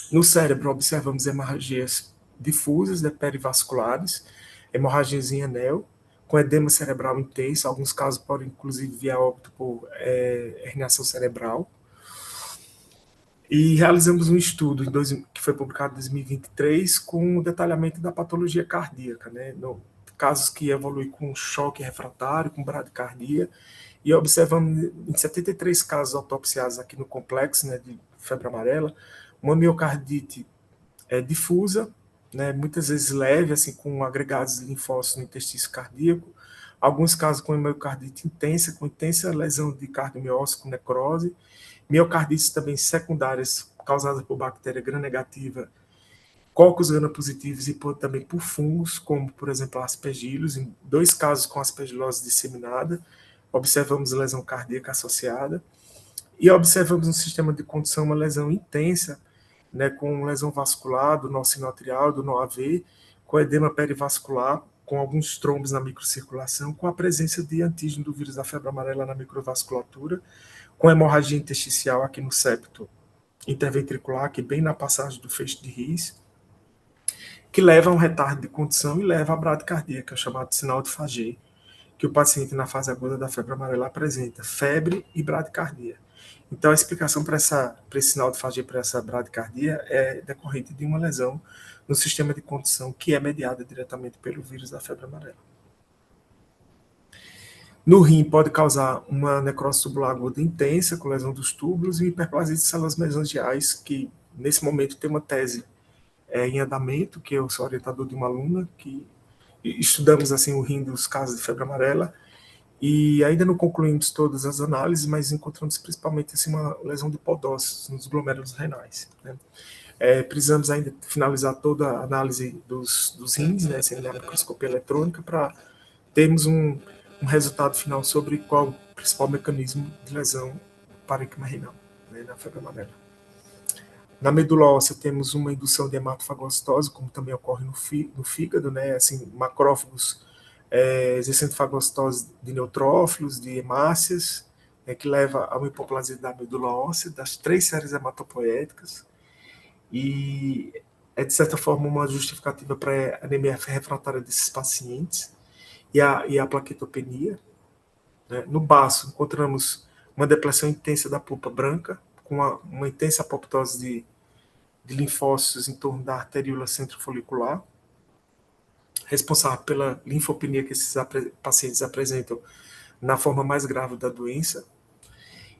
No cérebro, observamos hemorragias difusas, perivasculares, hemorragias em anel, com edema cerebral intenso, alguns casos podem, inclusive, vir a óbito por herniação cerebral. E realizamos um estudo que foi publicado em 2023 com o detalhamento da patologia cardíaca, né? Casos que evoluem com choque refratário, com bradicardia, e observamos em 73 casos autopsiados aqui no complexo, né, de febre amarela, uma miocardite difusa, né, muitas vezes leve, assim, com agregados de linfócitos no intestino cardíaco, alguns casos com miocardite intensa, com intensa lesão de cardiomiócito, com necrose, miocardites também secundárias causadas por bactéria gram-negativa, cocos gram-positivos e também por fungos, como, por exemplo, aspergillus, em 2 casos com aspergilose disseminada, observamos lesão cardíaca associada, e observamos no sistema de condução uma lesão intensa, né, com lesão vascular do nó sinoatrial, do nó AV, com edema perivascular, com alguns trombos na microcirculação, com a presença de antígeno do vírus da febre amarela na microvasculatura, com hemorragia intersticial aqui no septo interventricular, aqui bem na passagem do feixe de His, que leva a um retardo de condução e leva a bradicardia, que é chamado de sinal de Fagé, que o paciente na fase aguda da febre amarela apresenta febre e bradicardia. Então, a explicação para esse sinal de Fagé, para essa bradicardia, é decorrente de uma lesão no sistema de condução que é mediada diretamente pelo vírus da febre amarela. No rim, pode causar uma necrose tubular aguda intensa, com lesão dos túbulos, e hiperplasia de células mesangiais, que nesse momento tem uma tese em andamento, que eu sou orientador de uma aluna, que estudamos assim o rim dos casos de febre amarela, e ainda não concluímos todas as análises, mas encontramos principalmente assim, uma lesão de podócitos nos glomérulos renais, né? Precisamos ainda finalizar toda a análise dos rins, né, sem a microscopia eletrônica, para termos um resultado final sobre qual o principal mecanismo de lesão parênquima renal, né, na febre amarela. Na medula óssea temos uma indução de hematofagocitose, como também ocorre no fígado, né, assim, macrófagos exercendo fagocitose de neutrófilos, de hemácias, né, que leva a uma hipoplasia da medula óssea, das 3 séries hematopoéticas, e é, de certa forma, uma justificativa para a anemia refratária desses pacientes, e a plaquetopenia. Né? No baço, encontramos uma depressão intensa da pulpa branca, com uma intensa apoptose de linfócitos em torno da arteríola centrofolicular, responsável pela linfopenia que esses pacientes apresentam na forma mais grave da doença.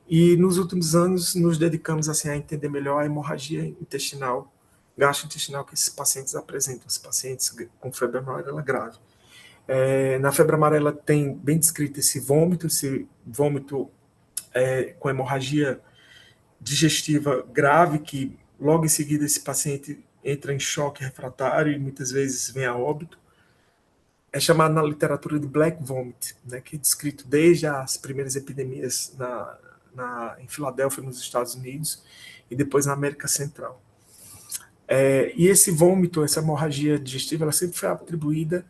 E nos últimos anos nos dedicamos assim, a entender melhor a hemorragia intestinal, gastrointestinal que esses pacientes apresentam, os pacientes com febre amarela grave. Na febre amarela tem bem descrito esse vômito com hemorragia digestiva grave, que logo em seguida esse paciente entra em choque refratário e muitas vezes vem a óbito. É chamado na literatura de black vomit, né, que é descrito desde as primeiras epidemias em Filadélfia, nos Estados Unidos, e depois na América Central. E esse vômito, essa hemorragia digestiva, ela sempre foi atribuída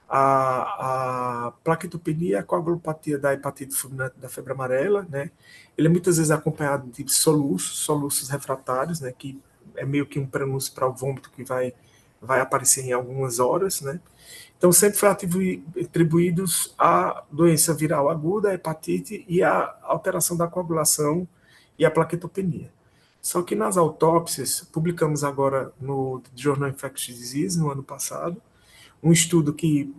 à plaquetopenia e à coagulopatia da hepatite fulminante da febre amarela, né? Ele é muitas vezes acompanhado de soluços refratários, né, que é meio que um prenúncio para o vômito que vai aparecer em algumas horas, né? Então, sempre foi atribuídos à doença viral aguda, a hepatite e à alteração da coagulação e a plaquetopenia. Só que nas autópsias, publicamos agora no Journal Infectious Disease, no ano passado, um estudo que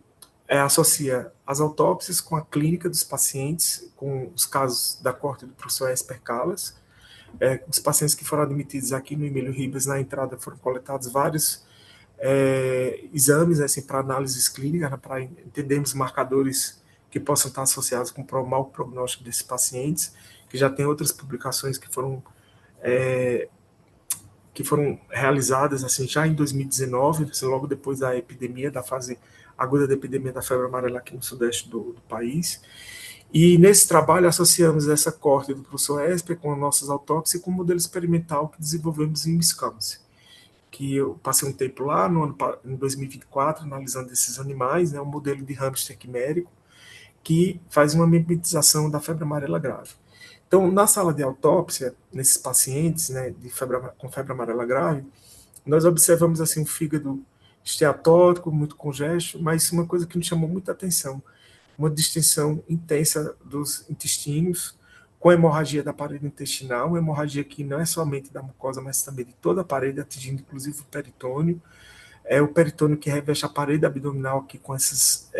associa as autópsias com a clínica dos pacientes, com os casos da corte do professor Esper Callas. Os pacientes que foram admitidos aqui no Emílio Ribas, na entrada, foram coletados vários exames assim, para análises clínicas, para entendermos marcadores que possam estar associados com o mau prognóstico desses pacientes, que já tem outras publicações que foram realizadas assim, já em 2019, assim, logo depois da epidemia, da fase aguda da epidemia da febre amarela aqui no sudeste do país. E nesse trabalho associamos essa corte do professor Esper com as nossas autópsias com um modelo experimental que desenvolvemos em Wisconsin, que eu passei um tempo lá em 2024 analisando esses animais, né, um modelo de hamster quimérico que faz uma mimetização da febre amarela grave. Então, na sala de autópsia, nesses pacientes, né, com febre amarela grave, nós observamos assim um fígado esteatótico, muito congesto, mas uma coisa que nos chamou muita atenção, uma distensão intensa dos intestinos, com hemorragia da parede intestinal, uma hemorragia que não é somente da mucosa, mas também de toda a parede, atingindo inclusive o peritônio. É o peritônio que reveste a parede abdominal aqui com essas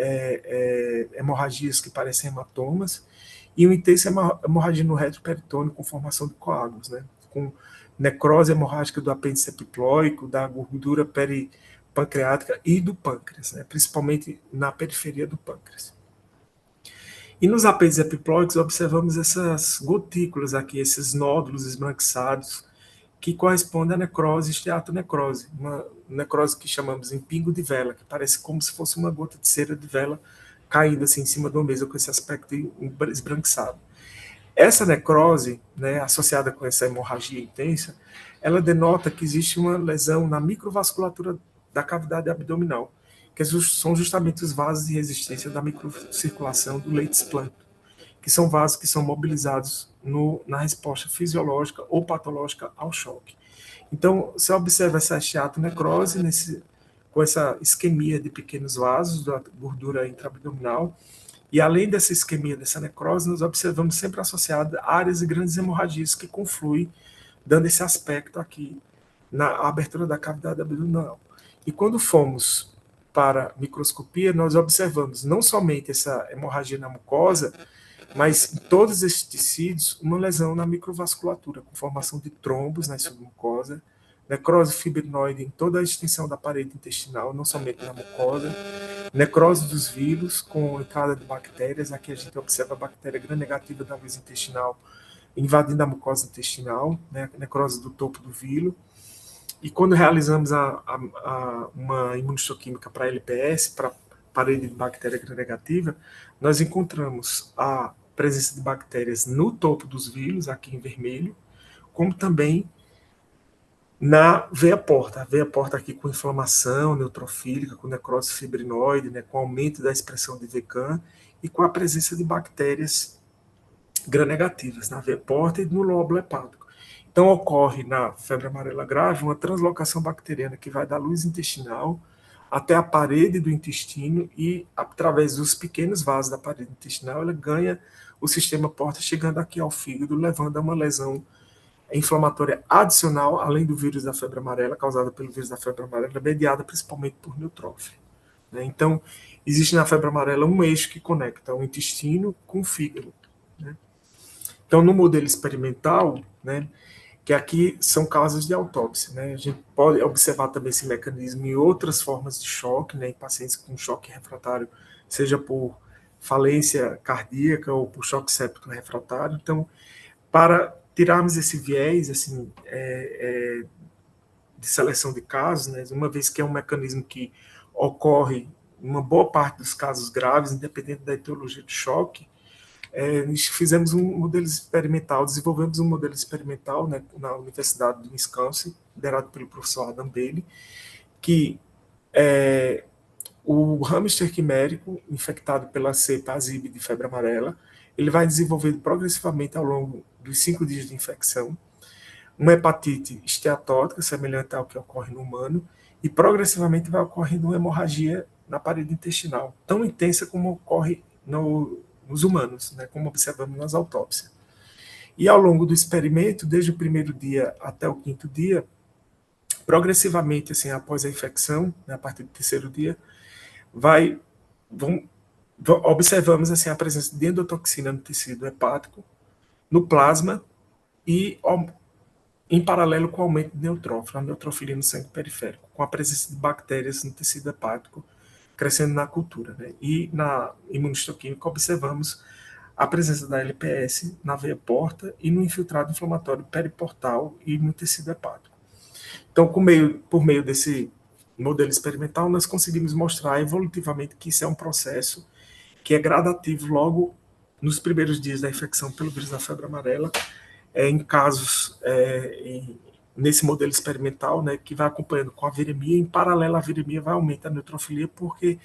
hemorragias que parecem hematomas, e uma intensa hemorragia no retroperitônio com formação de coágulos, né? Com necrose hemorrágica do apêndice epiploico, da gordura peripancreática e do pâncreas, né? Principalmente na periferia do pâncreas. E nos apêndices epiploicos observamos essas gotículas aqui, esses nódulos esbranquiçados, que correspondem à necrose esteatonecrose, uma necrose que chamamos em pingo de vela, que parece como se fosse uma gota de cera de vela caindo assim em cima de uma mesa com esse aspecto esbranquiçado. Essa necrose, né, associada com essa hemorragia intensa, ela denota que existe uma lesão na microvasculatura da cavidade abdominal, que são justamente os vasos de resistência da microcirculação do leite esplâncton, que são vasos que são mobilizados na resposta fisiológica ou patológica ao choque. Então, você observa essa esteatonecrose com essa isquemia de pequenos vasos da gordura intraabdominal, e além dessa isquemia, dessa necrose, nós observamos sempre associada áreas de grandes hemorragias que confluem, dando esse aspecto aqui na abertura da cavidade abdominal. E quando fomos para microscopia, nós observamos não somente essa hemorragia na mucosa, mas em todos esses tecidos, uma lesão na microvasculatura, com formação de trombos na submucosa, necrose fibrinoide em toda a extensão da parede intestinal, não somente na mucosa, necrose dos vírus com entrada de bactérias, aqui a gente observa a bactéria gram-negativa da via intestinal invadindo a mucosa intestinal, né, necrose do topo do vilo. E quando realizamos uma imunistoquímica para LPS, para parede de bactéria gram-negativa, nós encontramos a presença de bactérias no topo dos vilos, aqui em vermelho, como também na veia porta. A veia porta aqui com inflamação neutrofílica, com necrose fibrinoide, né, com aumento da expressão de VCAM e com a presença de bactérias gram-negativas na veia porta e no lóbulo hepático. Então, ocorre na febre amarela grave uma translocação bacteriana que vai da luz intestinal até a parede do intestino e, através dos pequenos vasos da parede intestinal, ela ganha o sistema porta, chegando aqui ao fígado, levando a uma lesão inflamatória adicional, além do vírus da febre amarela, causada pelo vírus da febre amarela, mediada principalmente por neutrófilo. Né? Então, existe na febre amarela um eixo que conecta o intestino com o fígado. Né? Então, no modelo experimental, né, que aqui são casos de autópsia, né, a gente pode observar também esse mecanismo em outras formas de choque, né, em pacientes com choque refratário, seja por falência cardíaca ou por choque séptico refratário. Então, para tirarmos esse viés assim, de seleção de casos, né, uma vez que é um mecanismo que ocorre em uma boa parte dos casos graves, independente da etiologia de choque, fizemos um modelo experimental, desenvolvemos um modelo experimental, né, na Universidade de Wisconsin, liderado pelo professor Adam Bailey, que o hamster quimérico infectado pela cepa azib de febre amarela, ele vai desenvolvendo progressivamente ao longo dos 5 dias de infecção uma hepatite esteatótica, semelhante ao que ocorre no humano, e progressivamente vai ocorrendo uma hemorragia na parede intestinal, tão intensa como ocorre nos humanos, né, como observamos nas autópsias. E ao longo do experimento, desde o primeiro dia até o 5º dia, progressivamente, assim, após a infecção, né, a partir do 3º dia, observamos assim, a presença de endotoxina no tecido hepático, no plasma e em paralelo com o aumento de neutrófilo, a neutrofilia no sangue periférico, com a presença de bactérias no tecido hepático crescendo na cultura. Né? E na imunistoquímica observamos a presença da LPS na veia porta e no infiltrado inflamatório periportal e no tecido hepático. Então, por meio desse modelo experimental, nós conseguimos mostrar evolutivamente que isso é um processo que é gradativo logo nos primeiros dias da infecção pelo vírus da febre amarela, em casos, nesse modelo experimental, né, que vai acompanhando com a viremia, em paralelo à viremia vai aumentar a neutrofilia, porque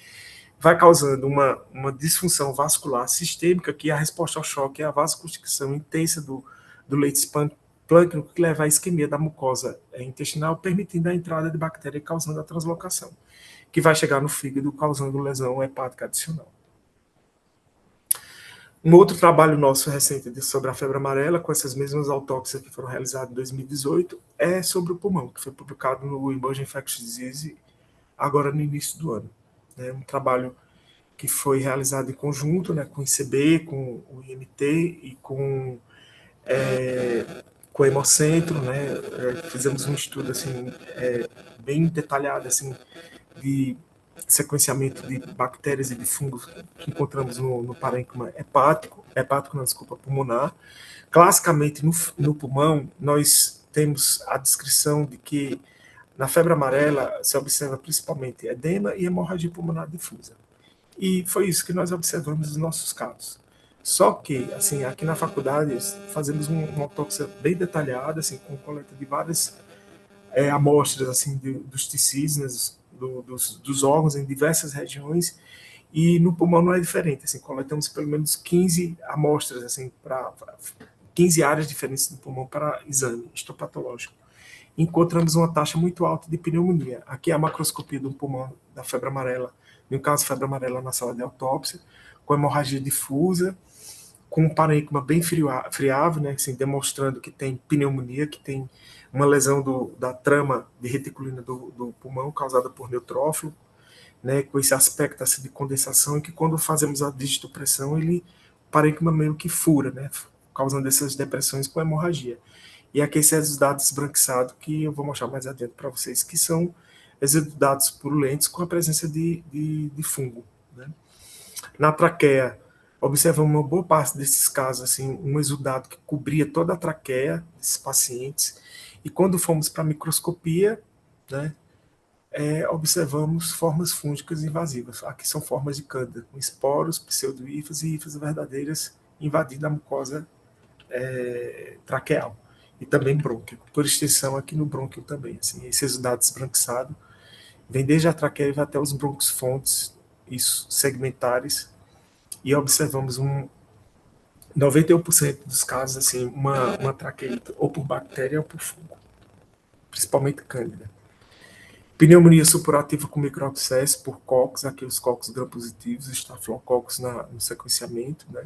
vai causando uma disfunção vascular sistêmica, que a resposta ao choque é a vasoconstricção intensa do leite esplâncton, que leva à isquemia da mucosa intestinal, permitindo a entrada de bactéria e causando a translocação, que vai chegar no fígado, causando lesão hepática adicional. Um outro trabalho nosso recente sobre a febre amarela, com essas mesmas autópsias que foram realizadas em 2018, é sobre o pulmão, que foi publicado no Emerging Infectious Disease agora no início do ano. É um trabalho que foi realizado em conjunto, né, com o ICB, com o IMT e com o Hemocentro, né, fizemos um estudo assim, bem detalhado assim, de sequenciamento de bactérias e de fungos que encontramos no parênquima pulmonar. Classicamente, no pulmão, nós temos a descrição de que na febre amarela se observa principalmente edema e hemorragia pulmonar difusa. E foi isso que nós observamos nos nossos casos. Só que, assim, aqui na faculdade, fazemos uma autópsia bem detalhada, assim, com coleta de várias amostras, assim, dos tecidos, né, dos órgãos em diversas regiões, e no pulmão não é diferente, assim, coletamos pelo menos 15 amostras, assim, para 15 áreas diferentes do pulmão para exame histopatológico. Encontramos uma taxa muito alta de pneumonia. Aqui é a macroscopia do pulmão da febre amarela, no caso, febre amarela na sala de autópsia, com hemorragia difusa, com um parênquima bem friável, né, assim, demonstrando que tem pneumonia, que tem uma lesão da trama de reticulina do pulmão causada por neutrófilo, né, com esse aspecto assim, de condensação, e que quando fazemos a digitopressão, o parênquima meio que fura, né, causando essas depressões com hemorragia. E aqui esses resultados esbranquiçados que eu vou mostrar mais adiante para vocês, que são exudados purulentos com a presença de fungo. Né? Na traqueia, observamos uma boa parte desses casos, assim, um exudado que cobria toda a traqueia desses pacientes. E quando fomos para a microscopia, né, observamos formas fúngicas invasivas. Aqui são formas de cândida, com esporos, pseudohifas e hifas verdadeiras invadindo a mucosa traqueal. E também brônquio, por extensão aqui no brônquio também. Assim, esse exudado esbranquiçado vem desde a traqueia e vai até os brônquios fontes, isso, segmentares, e observamos 91% dos casos, assim, uma traqueite ou por bactéria ou por fungo, principalmente cândida. Pneumonia supurativa com microabscesso por cocos, aqui os cocos gram-positivos, estafilococcus no sequenciamento, né?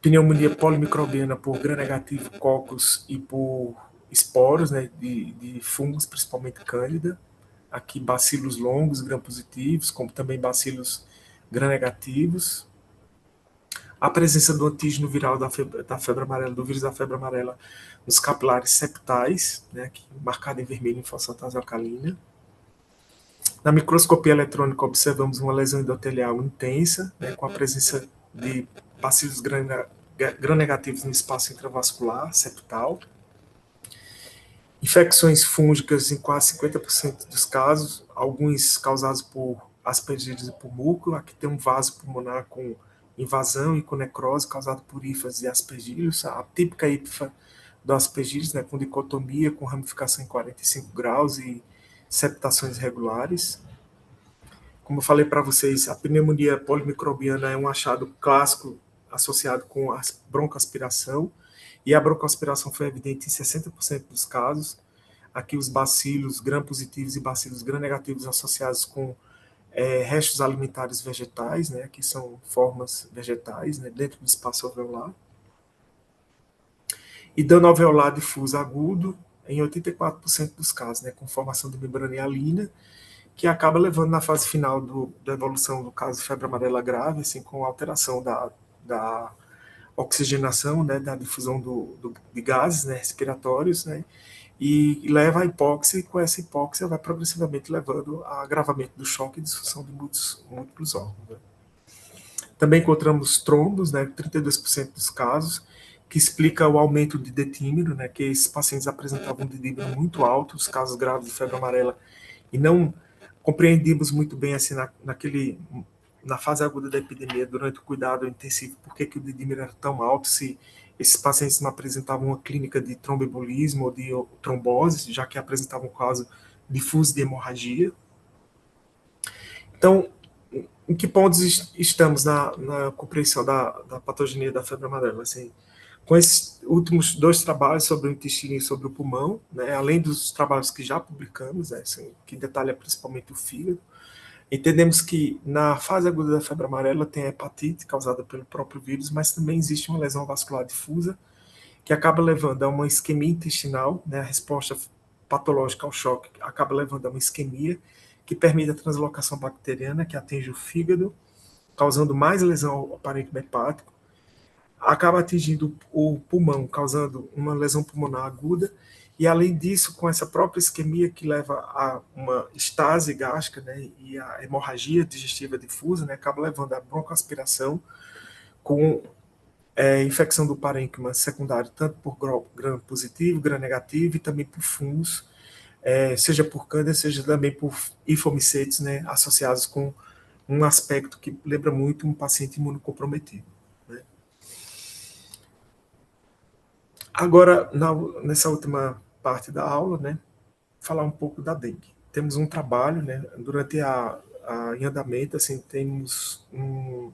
Pneumonia polimicrobiana por gram-negativo, cocos e por esporos, né, de fungos, principalmente cândida. Aqui bacilos longos, gram-positivos, como também bacilos gram-negativos. A presença do antígeno viral da febre amarela, do vírus da febre amarela, nos capilares septais, né, aqui marcado em vermelho em fosfatase alcalina. Na microscopia eletrônica, observamos uma lesão endotelial intensa, né, com a presença de bacilos gram-negativos no espaço intravascular septal. Infecções fúngicas em quase 50% dos casos, alguns causados por aspergillus e por múcula. Aqui tem um vaso pulmonar com invasão e com necrose causado por hifas e aspergillus, a típica hifa do aspergillus, né, com dicotomia, com ramificação em 45 graus e septações regulares. Como eu falei para vocês, a pneumonia polimicrobiana é um achado clássico associado com a broncoaspiração, e a broncoaspiração foi evidente em 60% dos casos. Aqui os bacilos gram-positivos e bacilos gram-negativos associados com restos alimentares vegetais, né? Aqui são formas vegetais, né? Dentro do espaço alveolar. E dano alveolar difuso agudo em 84% dos casos, né? Com formação de membrana hialina, que acaba levando na fase final da evolução do caso de febre amarela grave, assim, com alteração da oxigenação, né, da difusão de gases, né, respiratórios, né, e leva à hipóxia, e com essa hipóxia vai progressivamente levando a agravamento do choque e disfunção de múltiplos órgãos. Né. Também encontramos trombos, né, 32% dos casos, que explica o aumento de detímero, né, que esses pacientes apresentavam um dedímero muito alto, os casos graves de febre amarela, e não compreendimos muito bem assim na fase aguda da epidemia, durante o cuidado intensivo, por que o dedímero era tão alto, se esses pacientes não apresentavam uma clínica de tromboembolismo ou de trombose, já que apresentavam um caso difuso de hemorragia. Então, em que pontos estamos na compreensão da patogenia da febre amarela? Assim, com esses últimos 2 trabalhos sobre o intestino e sobre o pulmão, né, além dos trabalhos que já publicamos, né, assim, que detalha principalmente o fígado, Entendemos que na fase aguda da febre amarela tem a hepatite causada pelo próprio vírus, mas também existe uma lesão vascular difusa que acaba levando a uma isquemia intestinal, né, a resposta patológica ao choque acaba levando a uma isquemia que permite a translocação bacteriana que atinge o fígado, causando mais lesão ao parênquima hepático, acaba atingindo o pulmão, causando uma lesão pulmonar aguda, e além disso, com essa própria isquemia que leva a uma estase gástrica, né, e a hemorragia digestiva difusa, né, acaba levando a broncoaspiração com infecção do parênquima secundário, tanto por gram positivo, gram negativo, e também por fungos, seja por cândida, seja também por hifomicetes, né, associados com um aspecto que lembra muito um paciente imunocomprometido. Né. Agora, nessa última parte da aula, né, falar um pouco da dengue. Temos um trabalho, né, durante em andamento, assim, temos um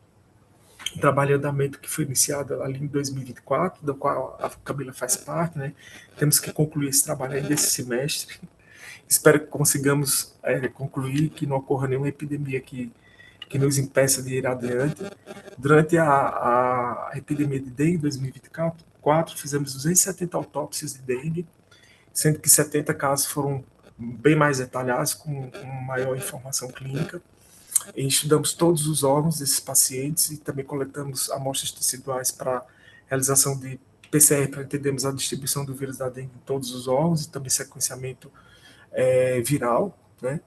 trabalho em andamento que foi iniciado ali em 2024, do qual a Camila faz parte, né. Temos que concluir esse trabalho ainda esse semestre. Espero que consigamos concluir, que não ocorra nenhuma epidemia que nos impeça de ir adiante. Durante a epidemia de dengue em 2024, fizemos 270 autópsias de dengue, sendo que 70 casos foram bem mais detalhados, com maior informação clínica. E estudamos todos os órgãos desses pacientes e também coletamos amostras teciduais para realização de PCR, para entendermos a distribuição do vírus da dengue em todos os órgãos e também sequenciamento viral, né?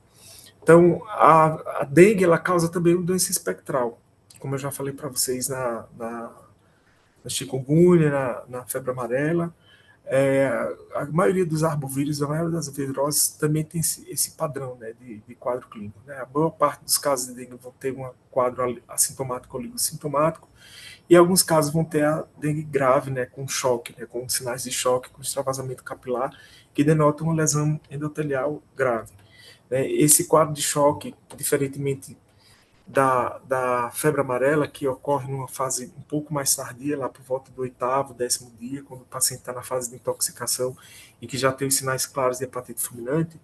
Então, a dengue, ela causa também uma doença espectral, como eu já falei para vocês na chikungunya, na febre amarela. A maioria dos arbovírus, a maioria das viroses também tem esse padrão, né, de quadro clínico. Né? A maior parte dos casos de dengue vão ter um quadro assintomático ou ligosintomático, e alguns casos vão ter a dengue grave, né, com choque, né, com sinais de choque, com extravasamento capilar, que denota uma lesão endotelial grave. Esse quadro de choque, diferentemente da febre amarela, que ocorre numa fase um pouco mais tardia, lá por volta do 8º, 10º dia, quando o paciente está na fase de intoxicação e que já tem os sinais claros de hepatite fulminante,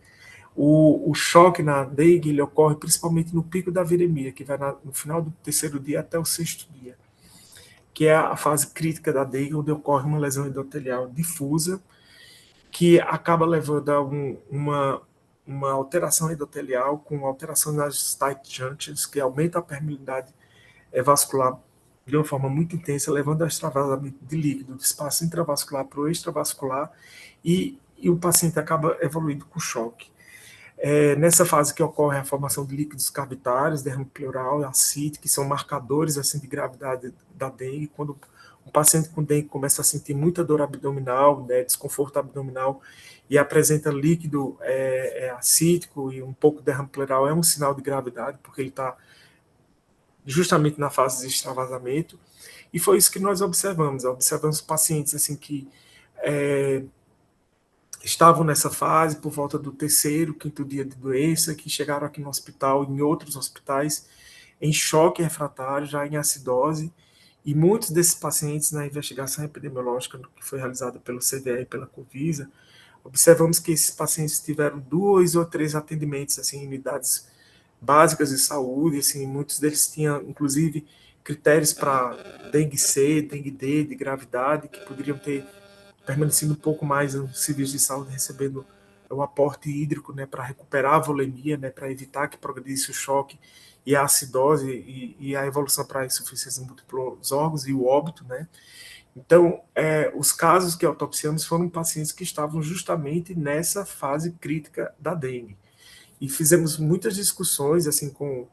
o choque na dengue ele ocorre principalmente no pico da viremia, que vai no final do 3º dia até o 6º dia, que é a fase crítica da dengue, onde ocorre uma lesão endotelial difusa, que acaba levando a uma alteração endotelial com alteração nas tight junctions, que aumenta a permeabilidade vascular de uma forma muito intensa, levando ao extravasamento de líquido do espaço intravascular para o extravascular, e o paciente acaba evoluindo com choque. Nessa fase que ocorre a formação de líquidos cavitários, derrame pleural, ascite, que são marcadores assim, de gravidade da dengue. Quando o paciente com dengue começa a sentir muita dor abdominal, né, desconforto abdominal, e apresenta líquido acítico e um pouco de derrame pleural, é um sinal de gravidade, porque ele está justamente na fase de extravasamento. E foi isso que nós observamos. Observamos pacientes assim que estavam nessa fase por volta do 3º, 5º dia de doença, que chegaram aqui no hospital, em outros hospitais, em choque refratário, já em acidose, e muitos desses pacientes, na investigação epidemiológica que foi realizada pelo CVE e pela Covisa, observamos que esses pacientes tiveram 2 ou 3 atendimentos assim, em unidades básicas de saúde, assim, muitos deles tinham, inclusive, critérios para dengue C, dengue D, de gravidade, que poderiam ter permanecendo um pouco mais nos serviços de saúde, recebendo o aporte hídrico, né, para recuperar a volemia, né, para evitar que progredisse o choque e a acidose e a evolução para a insuficiência múltiplos órgãos e o óbito, né. Então, os casos que autopsiamos foram pacientes que estavam justamente nessa fase crítica da dengue. E fizemos muitas discussões assim com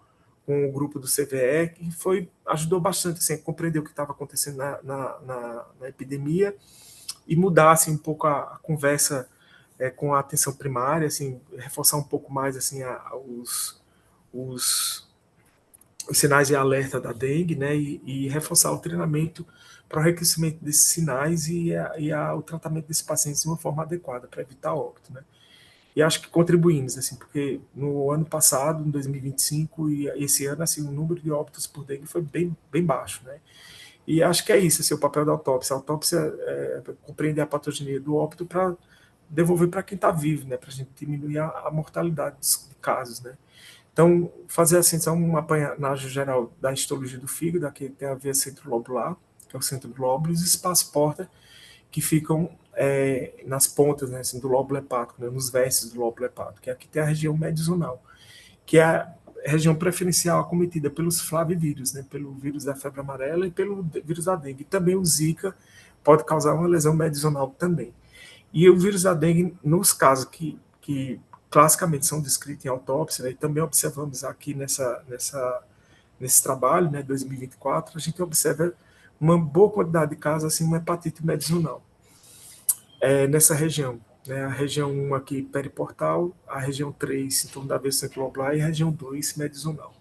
o grupo do CVE, que ajudou bastante assim, a compreender o que estava acontecendo na epidemia e mudar assim, um pouco a conversa com a atenção primária, assim, reforçar um pouco mais assim, os sinais de alerta da dengue, né, e reforçar o treinamento para o reconhecimento desses sinais o tratamento desses pacientes de uma forma adequada, para evitar óbito, né. E acho que contribuímos, assim, porque no ano passado, em 2025, e esse ano, assim, o número de óbitos por dengue foi bem, bem baixo, né. E acho que é isso, assim, o papel da autópsia. A autópsia compreender a patogenia do óbito para devolver para quem está vivo, né, para a gente diminuir a mortalidade de casos, né. Então, fazer assim, só uma apanhagem geral da histologia do fígado, aqui tem a veia centrolobular, que é o centro do lóbulo, e os espaços porta, que ficam nas pontas, né, assim, do lóbulo hepático, né, nos vértices do lóbulo hepático, que aqui tem a região medizonal, que é a região preferencial acometida pelos flavivírus, né, pelo vírus da febre amarela e pelo vírus da dengue. Também o Zika pode causar uma lesão medizonal também. E o vírus da dengue, nos casos que classicamente são descritos em autópsia, né, e também observamos aqui nesse trabalho, né, 2024, a gente observa uma boa quantidade de casos, assim, uma hepatite medizonal nessa região. Né, a região 1 aqui, periportal, a região 3, em torno da veia centrolobular, e a região 2, medizonal.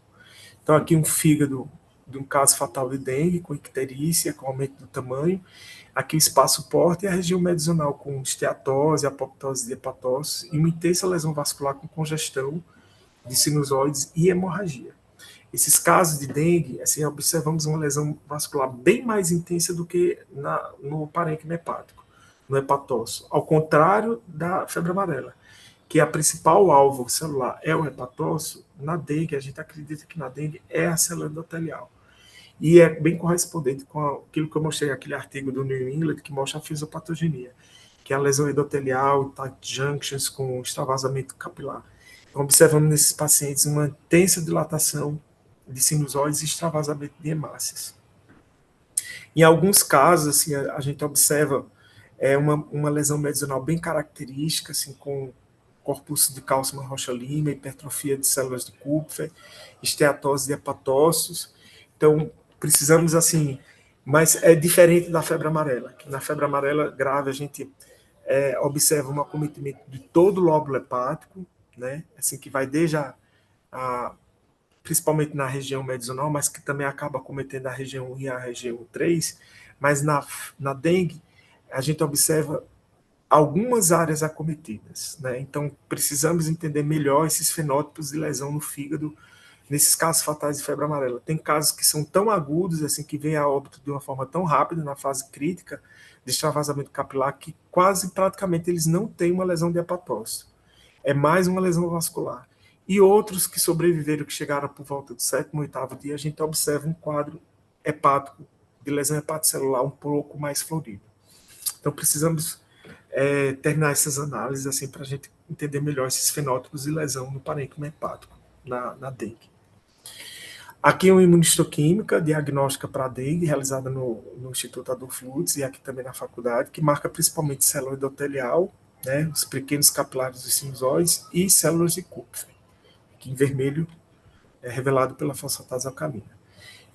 Então, aqui um fígado de um caso fatal de dengue, com icterícia, com aumento do tamanho. Aqui o espaço porta e a região medizonal, com esteatose, apoptose de hepatose, e uma intensa lesão vascular com congestão de sinusoides e hemorragia. Esses casos de dengue, assim, observamos uma lesão vascular bem mais intensa do que no parênquima hepático, no hepatócito, ao contrário da febre amarela, que a principal alvo celular é o hepatócito. Na dengue, a gente acredita que na dengue é a célula endotelial. E é bem correspondente com aquilo que eu mostrei, aquele artigo do New England, que mostra a fisiopatogenia, que é a lesão endotelial, tight junctions com extravasamento capilar. Então, observamos nesses pacientes uma intensa dilatação de sinusoides e extravasamento de hemácias. Em alguns casos, assim, a gente observa uma lesão medizonal bem característica, assim, com corpúsculo de cálcio rocha lima, hipertrofia de células de Kupfer, esteatose de hepatócitos. Então, precisamos, assim, mas é diferente da febre amarela, que na febre amarela grave a gente observa um acometimento de todo o lóbulo hepático, né, assim, que vai desde principalmente na região medizonal, mas que também acaba acometendo a região 1 e a região 3, mas na dengue a gente observa algumas áreas acometidas, né? Então, precisamos entender melhor esses fenótipos de lesão no fígado nesses casos fatais de febre amarela. Tem casos que são tão agudos, assim, que vêm a óbito de uma forma tão rápida, na fase crítica de extravasamento capilar, que quase praticamente eles não têm uma lesão de hepatócito. É mais uma lesão vascular. E outros que sobreviveram, que chegaram por volta do 7º, 8º dia, a gente observa um quadro hepático, de lesão hepatocelular um pouco mais florido. Então, precisamos terminar essas análises assim, para a gente entender melhor esses fenótipos de lesão no parênquima hepático, na dengue. Aqui uma imunistoquímica diagnóstica para dengue, realizada no Instituto Adolfo Lutz e aqui também na faculdade, que marca principalmente célula endotelial, né, os pequenos capilares dos sinusoides e células de Kupfer, que em vermelho é revelado pela fosfatase alcalina.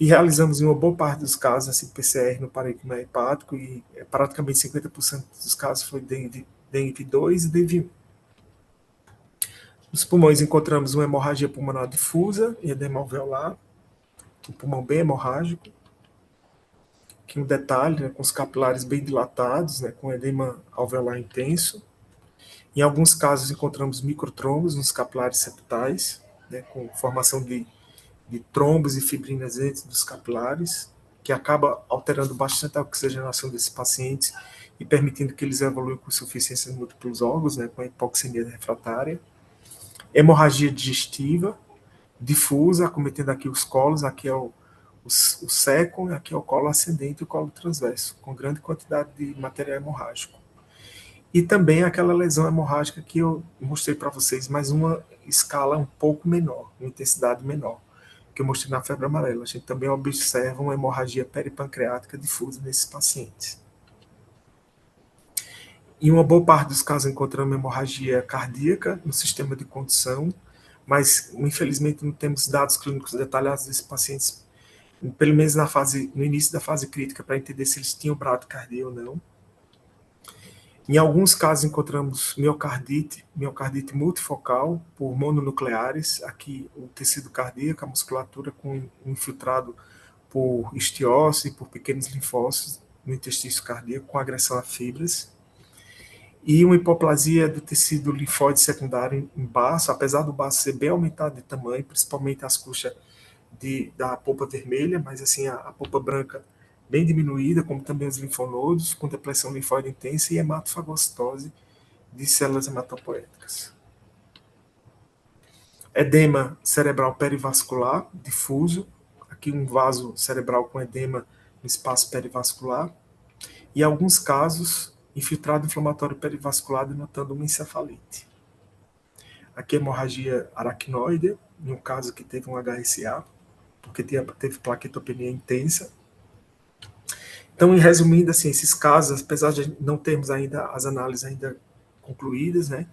E realizamos em uma boa parte dos casos assim, PCR no parênquima hepático e praticamente 50% dos casos foi dengue 2 e dengue 1. Nos pulmões encontramos uma hemorragia pulmonar difusa e edema alveolar, um pulmão bem hemorrágico, aqui um detalhe, né, com os capilares bem dilatados, né, com edema alveolar intenso. Em alguns casos encontramos microtrombos nos capilares septais, né, com formação de trombos e fibrinas dentro dos capilares, que acaba alterando bastante a oxigenação desses pacientes e permitindo que eles evoluam com insuficiência em múltiplos órgãos, né, com a hipoxemia refratária. Hemorragia digestiva, difusa, acometendo aqui os colos, aqui é o sécon, aqui é o colo ascendente e o colo transverso, com grande quantidade de material hemorrágico. E também aquela lesão hemorrágica que eu mostrei para vocês, mas uma escala um pouco menor, uma intensidade menor, que eu mostrei na febre amarela. A gente também observa uma hemorragia peripancreática difusa nesses pacientes. Em uma boa parte dos casos encontramos hemorragia cardíaca no sistema de condução, mas infelizmente não temos dados clínicos detalhados desses pacientes, pelo menos no início da fase crítica, para entender se eles tinham bradicardia ou não. Em alguns casos encontramos miocardite multifocal por mononucleares, aqui o tecido cardíaco, a musculatura com infiltrado por estiose e por pequenos linfócitos no intestino cardíaco com agressão a fibras. E uma hipoplasia do tecido linfóide secundário em baço, apesar do baço ser bem aumentado de tamanho, principalmente as coxas da polpa vermelha, mas assim a polpa branca bem diminuída, como também os linfonodos, com depressão linfóide intensa e hematofagocitose de células hematopoéticas. edema cerebral perivascular difuso, aqui um vaso cerebral com edema no espaço perivascular, e, em alguns casos, infiltrado inflamatório perivascular denotando uma encefalite. Aqui hemorragia aracnoide, em um caso que teve um HSA, porque teve plaquetopenia intensa. Então, em resumindo, assim, esses casos, apesar de não termos ainda as análises ainda concluídas, né,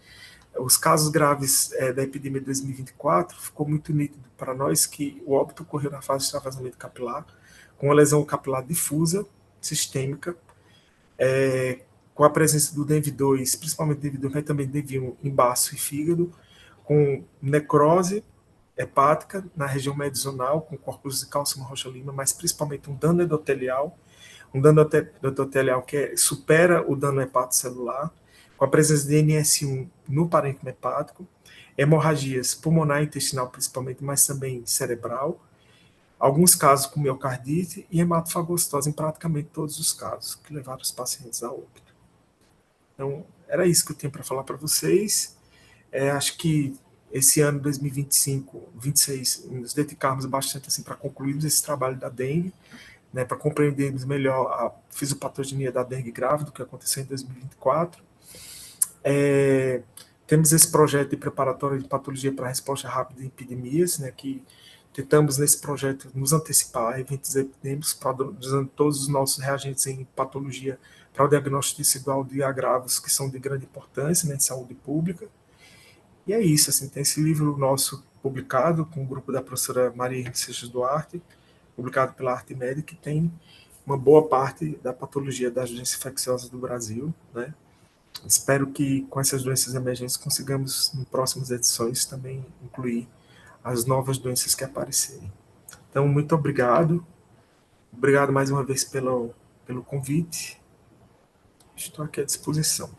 os casos graves da epidemia de 2024, ficou muito nítido para nós que o óbito ocorreu na fase de extravasamento capilar, com uma lesão capilar difusa, sistêmica, com a presença do DENV2, principalmente DENV2, mas também DENV1 em baço e fígado, com necrose hepática na região merizonal, com corpos de cálcio rocha lima, mas principalmente um dano endotelial, que supera o dano hepatocelular, com a presença de NS1 no parênquima hepático, hemorragias pulmonar e intestinal principalmente, mas também cerebral, alguns casos com miocardite e hematofagocitose em praticamente todos os casos, que levaram os pacientes a óbito. Então, era isso que eu tinha para falar para vocês. Acho que esse ano 2025, 2026, nos dedicarmos bastante assim, para concluirmos esse trabalho da dengue, né, para compreendermos melhor a fisiopatogenia da dengue grávida, que aconteceu em 2024. Temos esse projeto de preparatório de patologia para resposta rápida em epidemias, né, que tentamos nesse projeto nos antecipar a eventos epidêmicos, usando todos os nossos reagentes em patologia para o diagnóstico residual de agravos que são de grande importância, né, de saúde pública. E é isso, assim, tem esse livro nosso publicado com o grupo da professora Maria Henrique Seixas Duarte, publicado pela Arte Médica, que tem uma boa parte da patologia das doenças infecciosas do Brasil, né? Espero que com essas doenças emergentes consigamos, em próximas edições, também incluir as novas doenças que aparecerem. Então, muito obrigado. Obrigado mais uma vez pelo convite. Estou aqui à disposição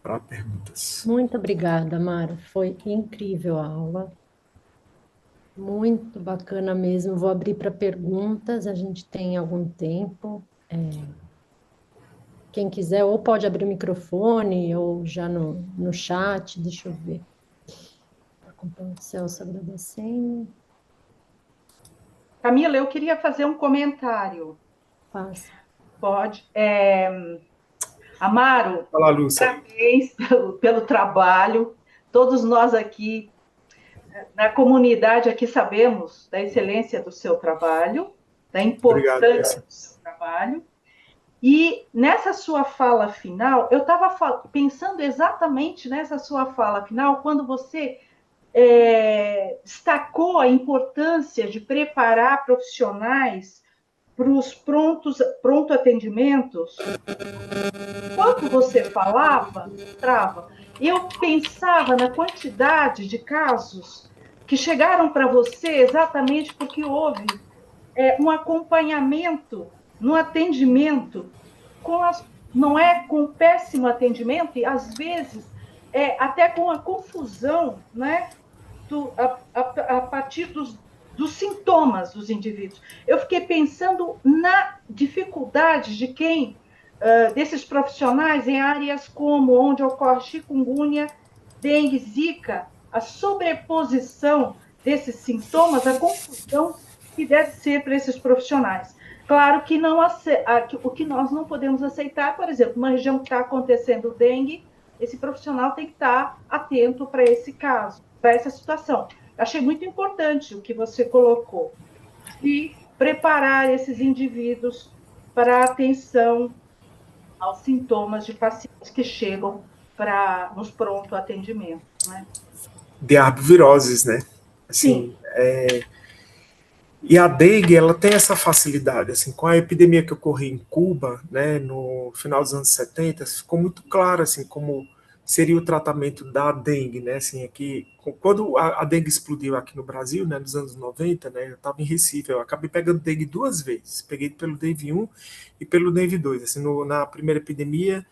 para perguntas. Muito obrigada, Mara. Foi incrível a aula. Muito bacana mesmo. Vou abrir para perguntas. A gente tem algum tempo. Quem quiser, ou pode abrir o microfone, ou já no chat. Deixa eu ver. Está acompanhando o Celso agradecendo. Camila, eu queria fazer um comentário. Faça. Pode. Amaro, Olá, Lúcia. parabéns pelo trabalho. Todos nós aqui na comunidade aqui sabemos da excelência do seu trabalho, da importância do seu trabalho. E nessa sua fala final, eu estava pensando exatamente nessa sua fala final, quando você destacou a importância de preparar profissionais para os pronto atendimentos. Quando você falava, eu pensava na quantidade de casos que chegaram para você exatamente porque houve um acompanhamento no atendimento, não é com péssimo atendimento, e às vezes até com a confusão, né, a partir dos sintomas dos indivíduos. Eu fiquei pensando na dificuldade de desses profissionais em áreas como onde ocorre chikungunya, dengue, zika, a sobreposição desses sintomas, a confusão que deve ser para esses profissionais. Claro que o que nós não podemos aceitar, por exemplo, uma região que está acontecendo dengue, esse profissional tem que estar atento para esse caso, para essa situação. Achei muito importante o que você colocou, de preparar esses indivíduos para a atenção aos sintomas de pacientes que chegam nos pronto atendimento, né? De arboviroses, né? Assim, sim. E a dengue, ela tem essa facilidade, assim, com a epidemia que ocorreu em Cuba, né, no final dos anos 70, ficou muito claro, assim, como seria o tratamento da dengue, né, assim, aqui, quando a dengue explodiu aqui no Brasil, né, nos anos 90, né, eu estava em Recife, eu acabei pegando dengue 2 vezes, peguei pelo DENV1 e pelo DENV2, assim, na primeira epidemia,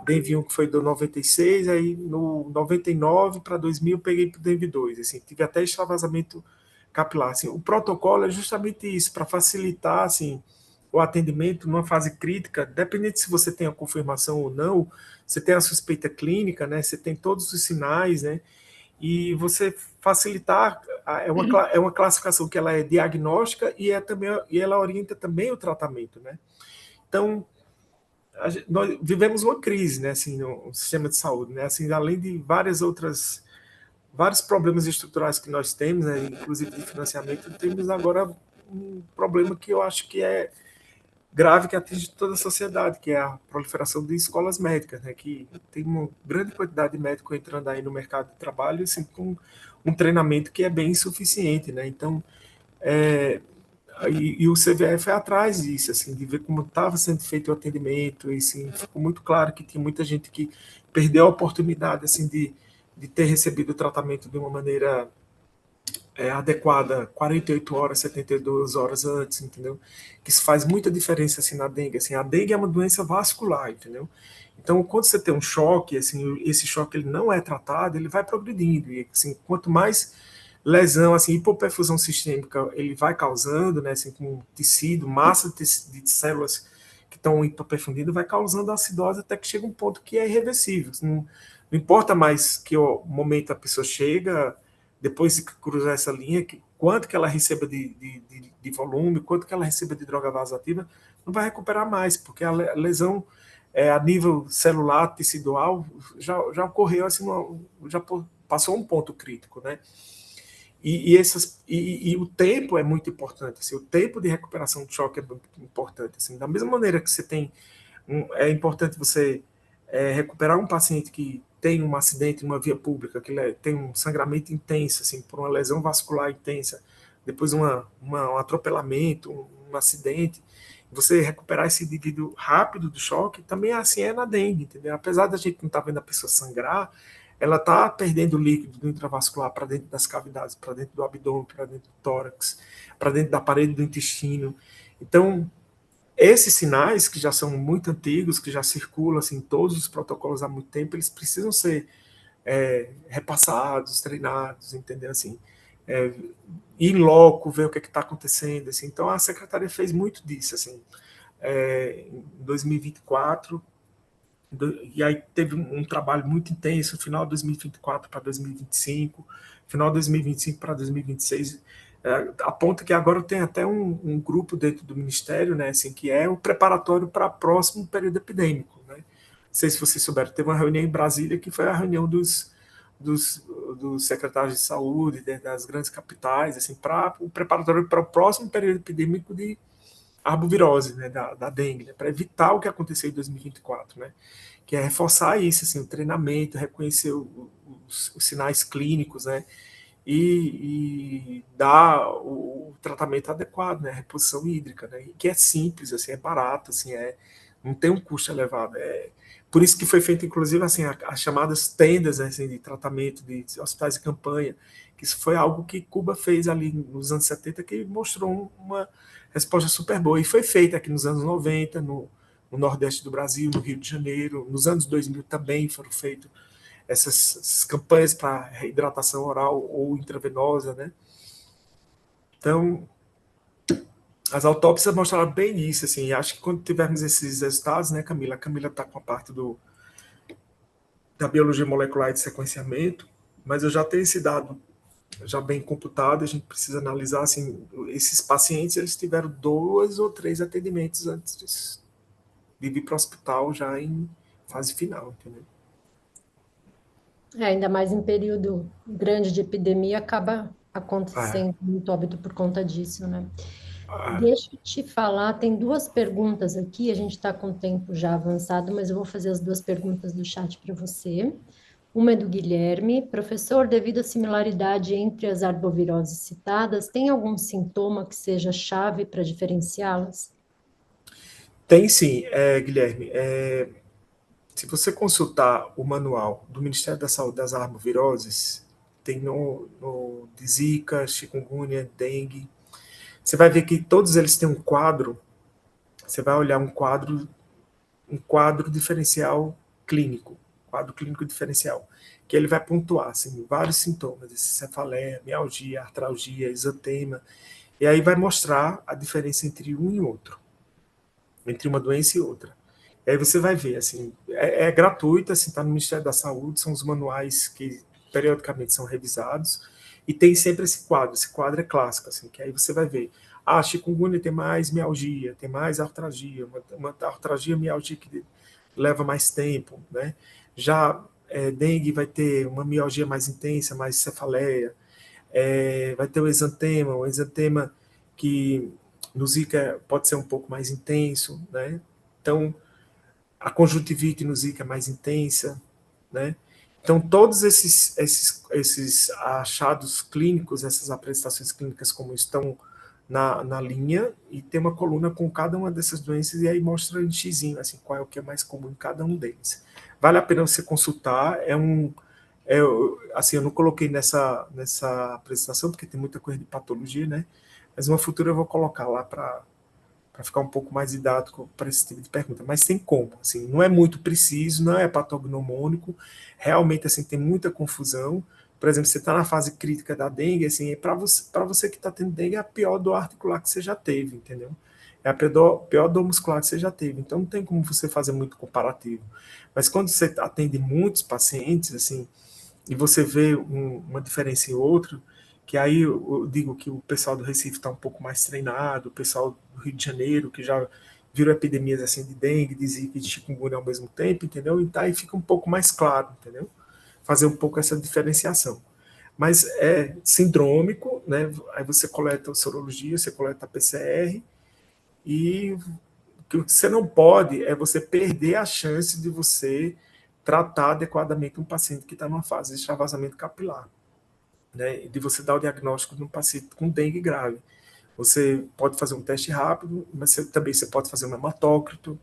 DENV1 que foi do 96, aí no 99 para 2000 eu peguei pro DENV2, assim, tive até extravasamento capilar. Assim, o protocolo é justamente isso, para facilitar assim, o atendimento numa fase crítica, dependendo se você tem a confirmação ou não, você tem a suspeita clínica, né, você tem todos os sinais, né, e você facilitar, é uma classificação que ela é diagnóstica e ela orienta também o tratamento, né? Então, nós vivemos uma crise, né, assim, no sistema de saúde, né, assim, além de vários problemas estruturais que nós temos, né, inclusive de financiamento, temos agora um problema que eu acho que é grave, que atinge toda a sociedade, que é a proliferação de escolas médicas, né, que tem uma grande quantidade de médicos entrando aí no mercado de trabalho, assim, com um treinamento que é bem insuficiente, né, então, e o CVE foi atrás disso, assim, de ver como estava sendo feito o atendimento, e assim, ficou muito claro que tinha muita gente que perdeu a oportunidade, assim, de ter recebido o tratamento de uma maneira adequada 48 horas, 72 horas antes, entendeu? Que isso faz muita diferença assim na dengue. Assim, a dengue é uma doença vascular, entendeu? Então, quando você tem um choque, assim, esse choque ele não é tratado, ele vai progredindo. E assim, quanto mais lesão, assim, hipoperfusão sistêmica ele vai causando, né, assim, com tecido, massa de células que estão hipoperfundindo, vai causando acidose até que chega um ponto que é irreversível. Não importa mais que o momento a pessoa chega, depois de cruzar essa linha, quanto que ela receba de volume, quanto que ela receba de droga vasoativa, não vai recuperar mais, porque a lesão a nível celular, tecidual, já ocorreu, assim, já passou um ponto crítico, né? E o tempo é muito importante, assim, o tempo de recuperação de choque é muito importante. Assim, da mesma maneira que você tem, é importante você recuperar um paciente que tem um acidente numa via pública, que tem um sangramento intenso, assim, por uma lesão vascular intensa, depois um atropelamento, um acidente, você recuperar esse indivíduo rápido do choque, também assim é na dengue, entendeu? Apesar da gente não estar vendo a pessoa sangrar, ela está perdendo líquido do intravascular para dentro das cavidades, para dentro do abdômen, para dentro do tórax, para dentro da parede do intestino. Então, esses sinais, que já são muito antigos, que já circulam assim, em todos os protocolos há muito tempo, eles precisam ser repassados, treinados, entendeu? Assim, ir em loco, ver o que está acontecendo. Assim. Então, a secretaria fez muito disso. Assim, em 2024, e aí teve um trabalho muito intenso, final de 2024 para 2025, final de 2025 para 2026, a ponto que agora tem até um grupo dentro do Ministério, né, assim, que é o preparatório para o próximo período epidêmico. Né? Não sei se vocês souberam, teve uma reunião em Brasília, que foi a reunião dos, dos secretários de saúde, das grandes capitais, assim, para o preparatório para o próximo período epidêmico de arbovirose, né, da dengue, né, para evitar o que aconteceu em 2024, né, que é reforçar isso, assim, o treinamento, reconhecer os sinais clínicos, né, e dar o tratamento adequado, né, a reposição hídrica, né, que é simples, assim, é barato, assim, não tem um custo elevado, por isso que foi feito, inclusive, assim, as chamadas tendas, né, assim, de tratamento de hospitais de campanha, que isso foi algo que Cuba fez ali nos anos 70, que mostrou uma resposta super boa, e foi feita aqui nos anos 90, no Nordeste do Brasil, no Rio de Janeiro, nos anos 2000 também foram feitas essas campanhas para reidratação oral ou intravenosa, né? Então, as autópsias mostraram bem isso, assim, acho que quando tivermos esses resultados, né, Camila? A Camila está com a parte da biologia molecular e de sequenciamento, mas eu já tenho esse dado já bem computado, a gente precisa analisar, assim, esses pacientes, eles tiveram 2 ou 3 atendimentos antes de vir para o hospital já em fase final, entendeu? Ainda mais em período grande de epidemia, acaba É, acontecendo muito óbito por conta disso, né? é, Deixa eu te falar, tem duas perguntas aqui, a gente está com o tempo já avançado, mas eu vou fazer as duas perguntas do chat para você. Uma é do Guilherme. Professor, devido à similaridade entre as arboviroses citadas, tem algum sintoma que seja chave para diferenciá-las? tem sim, Guilherme. Se você consultar o manual do Ministério da Saúde das arboviroses, tem no de Zika, chikungunya, dengue, você vai ver que todos eles têm um quadro, você vai olhar um quadro diferencial clínico, quadro clínico diferencial, que ele vai pontuar assim, vários sintomas, cefaleia, mialgia, artralgia, exantema, e aí vai mostrar a diferença entre um e outro, entre uma doença e outra. E aí você vai ver, assim, gratuito, assim, está no Ministério da Saúde, são os manuais que periodicamente são revisados, e tem sempre esse quadro é clássico, assim, que aí você vai ver, chikungunya tem mais mialgia, tem mais artralgia, uma artralgia mialgia que leva mais tempo, né? Já dengue vai ter uma mialgia mais intensa, mais cefaleia, vai ter o exantema que no Zika pode ser um pouco mais intenso, né? Então, a conjuntivite no Zika é mais intensa, né? Então, todos esses achados clínicos, essas apresentações clínicas como estão na linha, e tem uma coluna com cada uma dessas doenças, e aí mostra em xizinho, assim, qual é o que é mais comum em cada um deles. Vale a pena você consultar, assim, eu não coloquei nessa apresentação, porque tem muita coisa de patologia, né? Mas uma futura eu vou colocar lá para ficar um pouco mais didático para esse tipo de pergunta. Mas tem como, assim, não é muito preciso, não é patognomônico, realmente, assim, tem muita confusão. Por exemplo, você está na fase crítica da dengue, assim, para você que está tendo dengue, é a pior dor articular que você já teve, entendeu? É a pior dor muscular que você já teve. Então, não tem como você fazer muito comparativo. Mas quando você atende muitos pacientes, assim, e você vê uma diferença em outro, que aí eu digo que o pessoal do Recife está um pouco mais treinado, o pessoal do Rio de Janeiro, que já viram epidemias assim de dengue, de zika e de chikungunya ao mesmo tempo, entendeu? Então aí fica um pouco mais claro, entendeu? Fazer um pouco essa diferenciação. Mas é sindrômico, né? Aí você coleta a sorologia, você coleta a PCR, e o que você não pode é você perder a chance de você tratar adequadamente um paciente que está numa fase de extravasamento capilar, né? De você dar o diagnóstico de um paciente com dengue grave. Você pode fazer um teste rápido, mas também você pode fazer um hematócrito,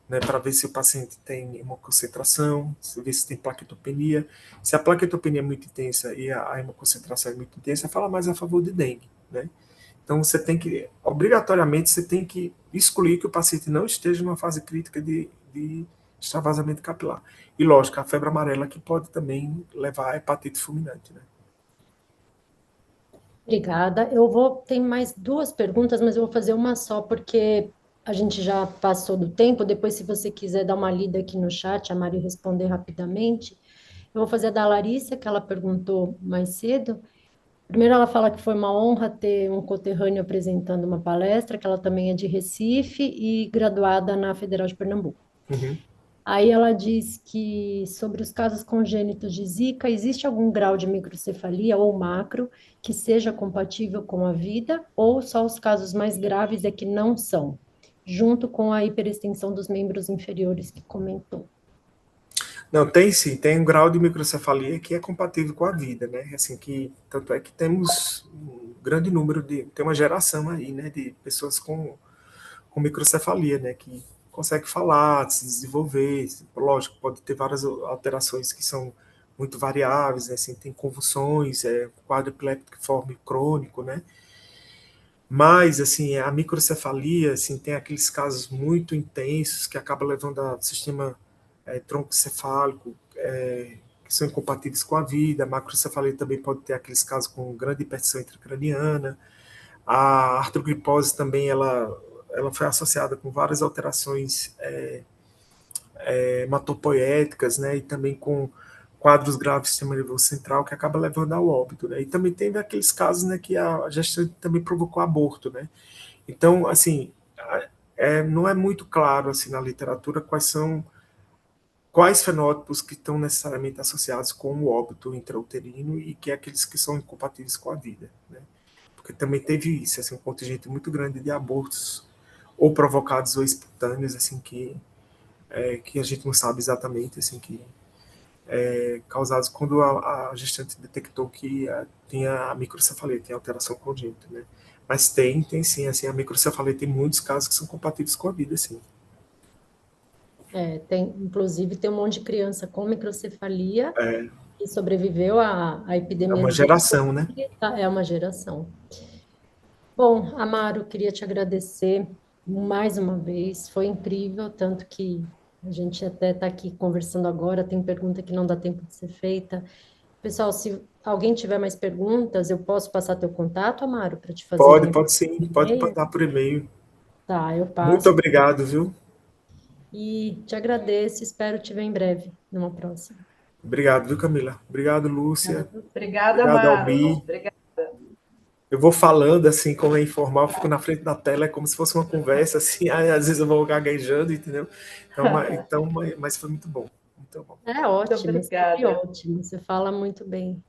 né, para ver se o paciente tem hemoconcentração, ver se tem plaquetopenia. Se a plaquetopenia é muito intensa e a hemoconcentração é muito intensa, fala mais a favor de dengue, né? Então, obrigatoriamente, você tem que excluir que o paciente não esteja numa fase crítica de extravasamento capilar. E, lógico, a febre amarela que pode também levar a hepatite fulminante, né? Obrigada. Tem mais duas perguntas, mas eu vou fazer uma só, porque a gente já passou do tempo. Depois, se você quiser dar uma lida aqui no chat, a Mari responder rapidamente. Eu vou fazer a da Larissa, que ela perguntou mais cedo. Primeiro, ela fala que foi uma honra ter um conterrâneo apresentando uma palestra, que ela também é de Recife e graduada na Federal de Pernambuco. Uhum. Aí ela diz que sobre os casos congênitos de Zika, existe algum grau de microcefalia ou macro que seja compatível com a vida, ou só os casos mais graves é que não são, junto com a hiperextensão dos membros inferiores que comentou. Não, tem sim, tem um grau de microcefalia que é compatível com a vida, né? Assim, tanto é que temos um grande número tem uma geração aí, né, de pessoas com microcefalia, né, que consegue falar, se desenvolver. Lógico, pode ter várias alterações que são muito variáveis, né? Assim, tem convulsões, quadro epiléptico crônico, né? Mas, assim, a microcefalia, assim, tem aqueles casos muito intensos que acaba levando ao sistema troncocefálico, que são incompatíveis com a vida. A macrocefalia também pode ter aqueles casos com grande hipertensão intracraniana. A artrogripose também, ela foi associada com várias alterações hematopoéticas, né, e também com quadros graves do sistema nervoso central, que acaba levando ao óbito, né? E também tem aqueles casos, né, que a gestante também provocou aborto, né? Então, assim, não é muito claro, assim, na literatura quais fenótipos que estão necessariamente associados com o óbito intrauterino e que é aqueles que são incompatíveis com a vida, né? Porque também teve isso, assim, um contingente muito grande de abortos ou provocados ou espontâneos, assim, que a gente não sabe exatamente, assim, que causados quando a gestante detectou que tinha a microcefalia, tinha alteração congênita, né? Mas tem sim, assim, a microcefalia tem muitos casos que são compatíveis com a vida, sim. Inclusive, tem um monte de criança com microcefalia É, que sobreviveu à é epidemia uma de Zika. geração, né? É uma geração. Bom, Amaro, queria te agradecer mais uma vez, foi incrível, tanto que a gente até está aqui conversando agora, tem pergunta que não dá tempo de ser feita. Pessoal, se alguém tiver mais perguntas, eu posso passar teu contato, Amaro, para te fazerem Pode sim, pode e-mail? mandar por e-mail. Tá, eu Muito passo. obrigado, viu? E te agradeço, espero te ver em breve, numa próxima. Obrigado, viu, Camila? Obrigado, Lúcia. Obrigada, Obrigado, Marcos. Albi. Obrigada. Eu vou falando assim, como é informal, fico na frente da tela, é como se fosse uma conversa, assim, aí, às vezes eu vou gaguejando, entendeu? Mas foi muito bom, muito bom. É ótimo, Muito sempre obrigada. ótimo. Você fala muito bem.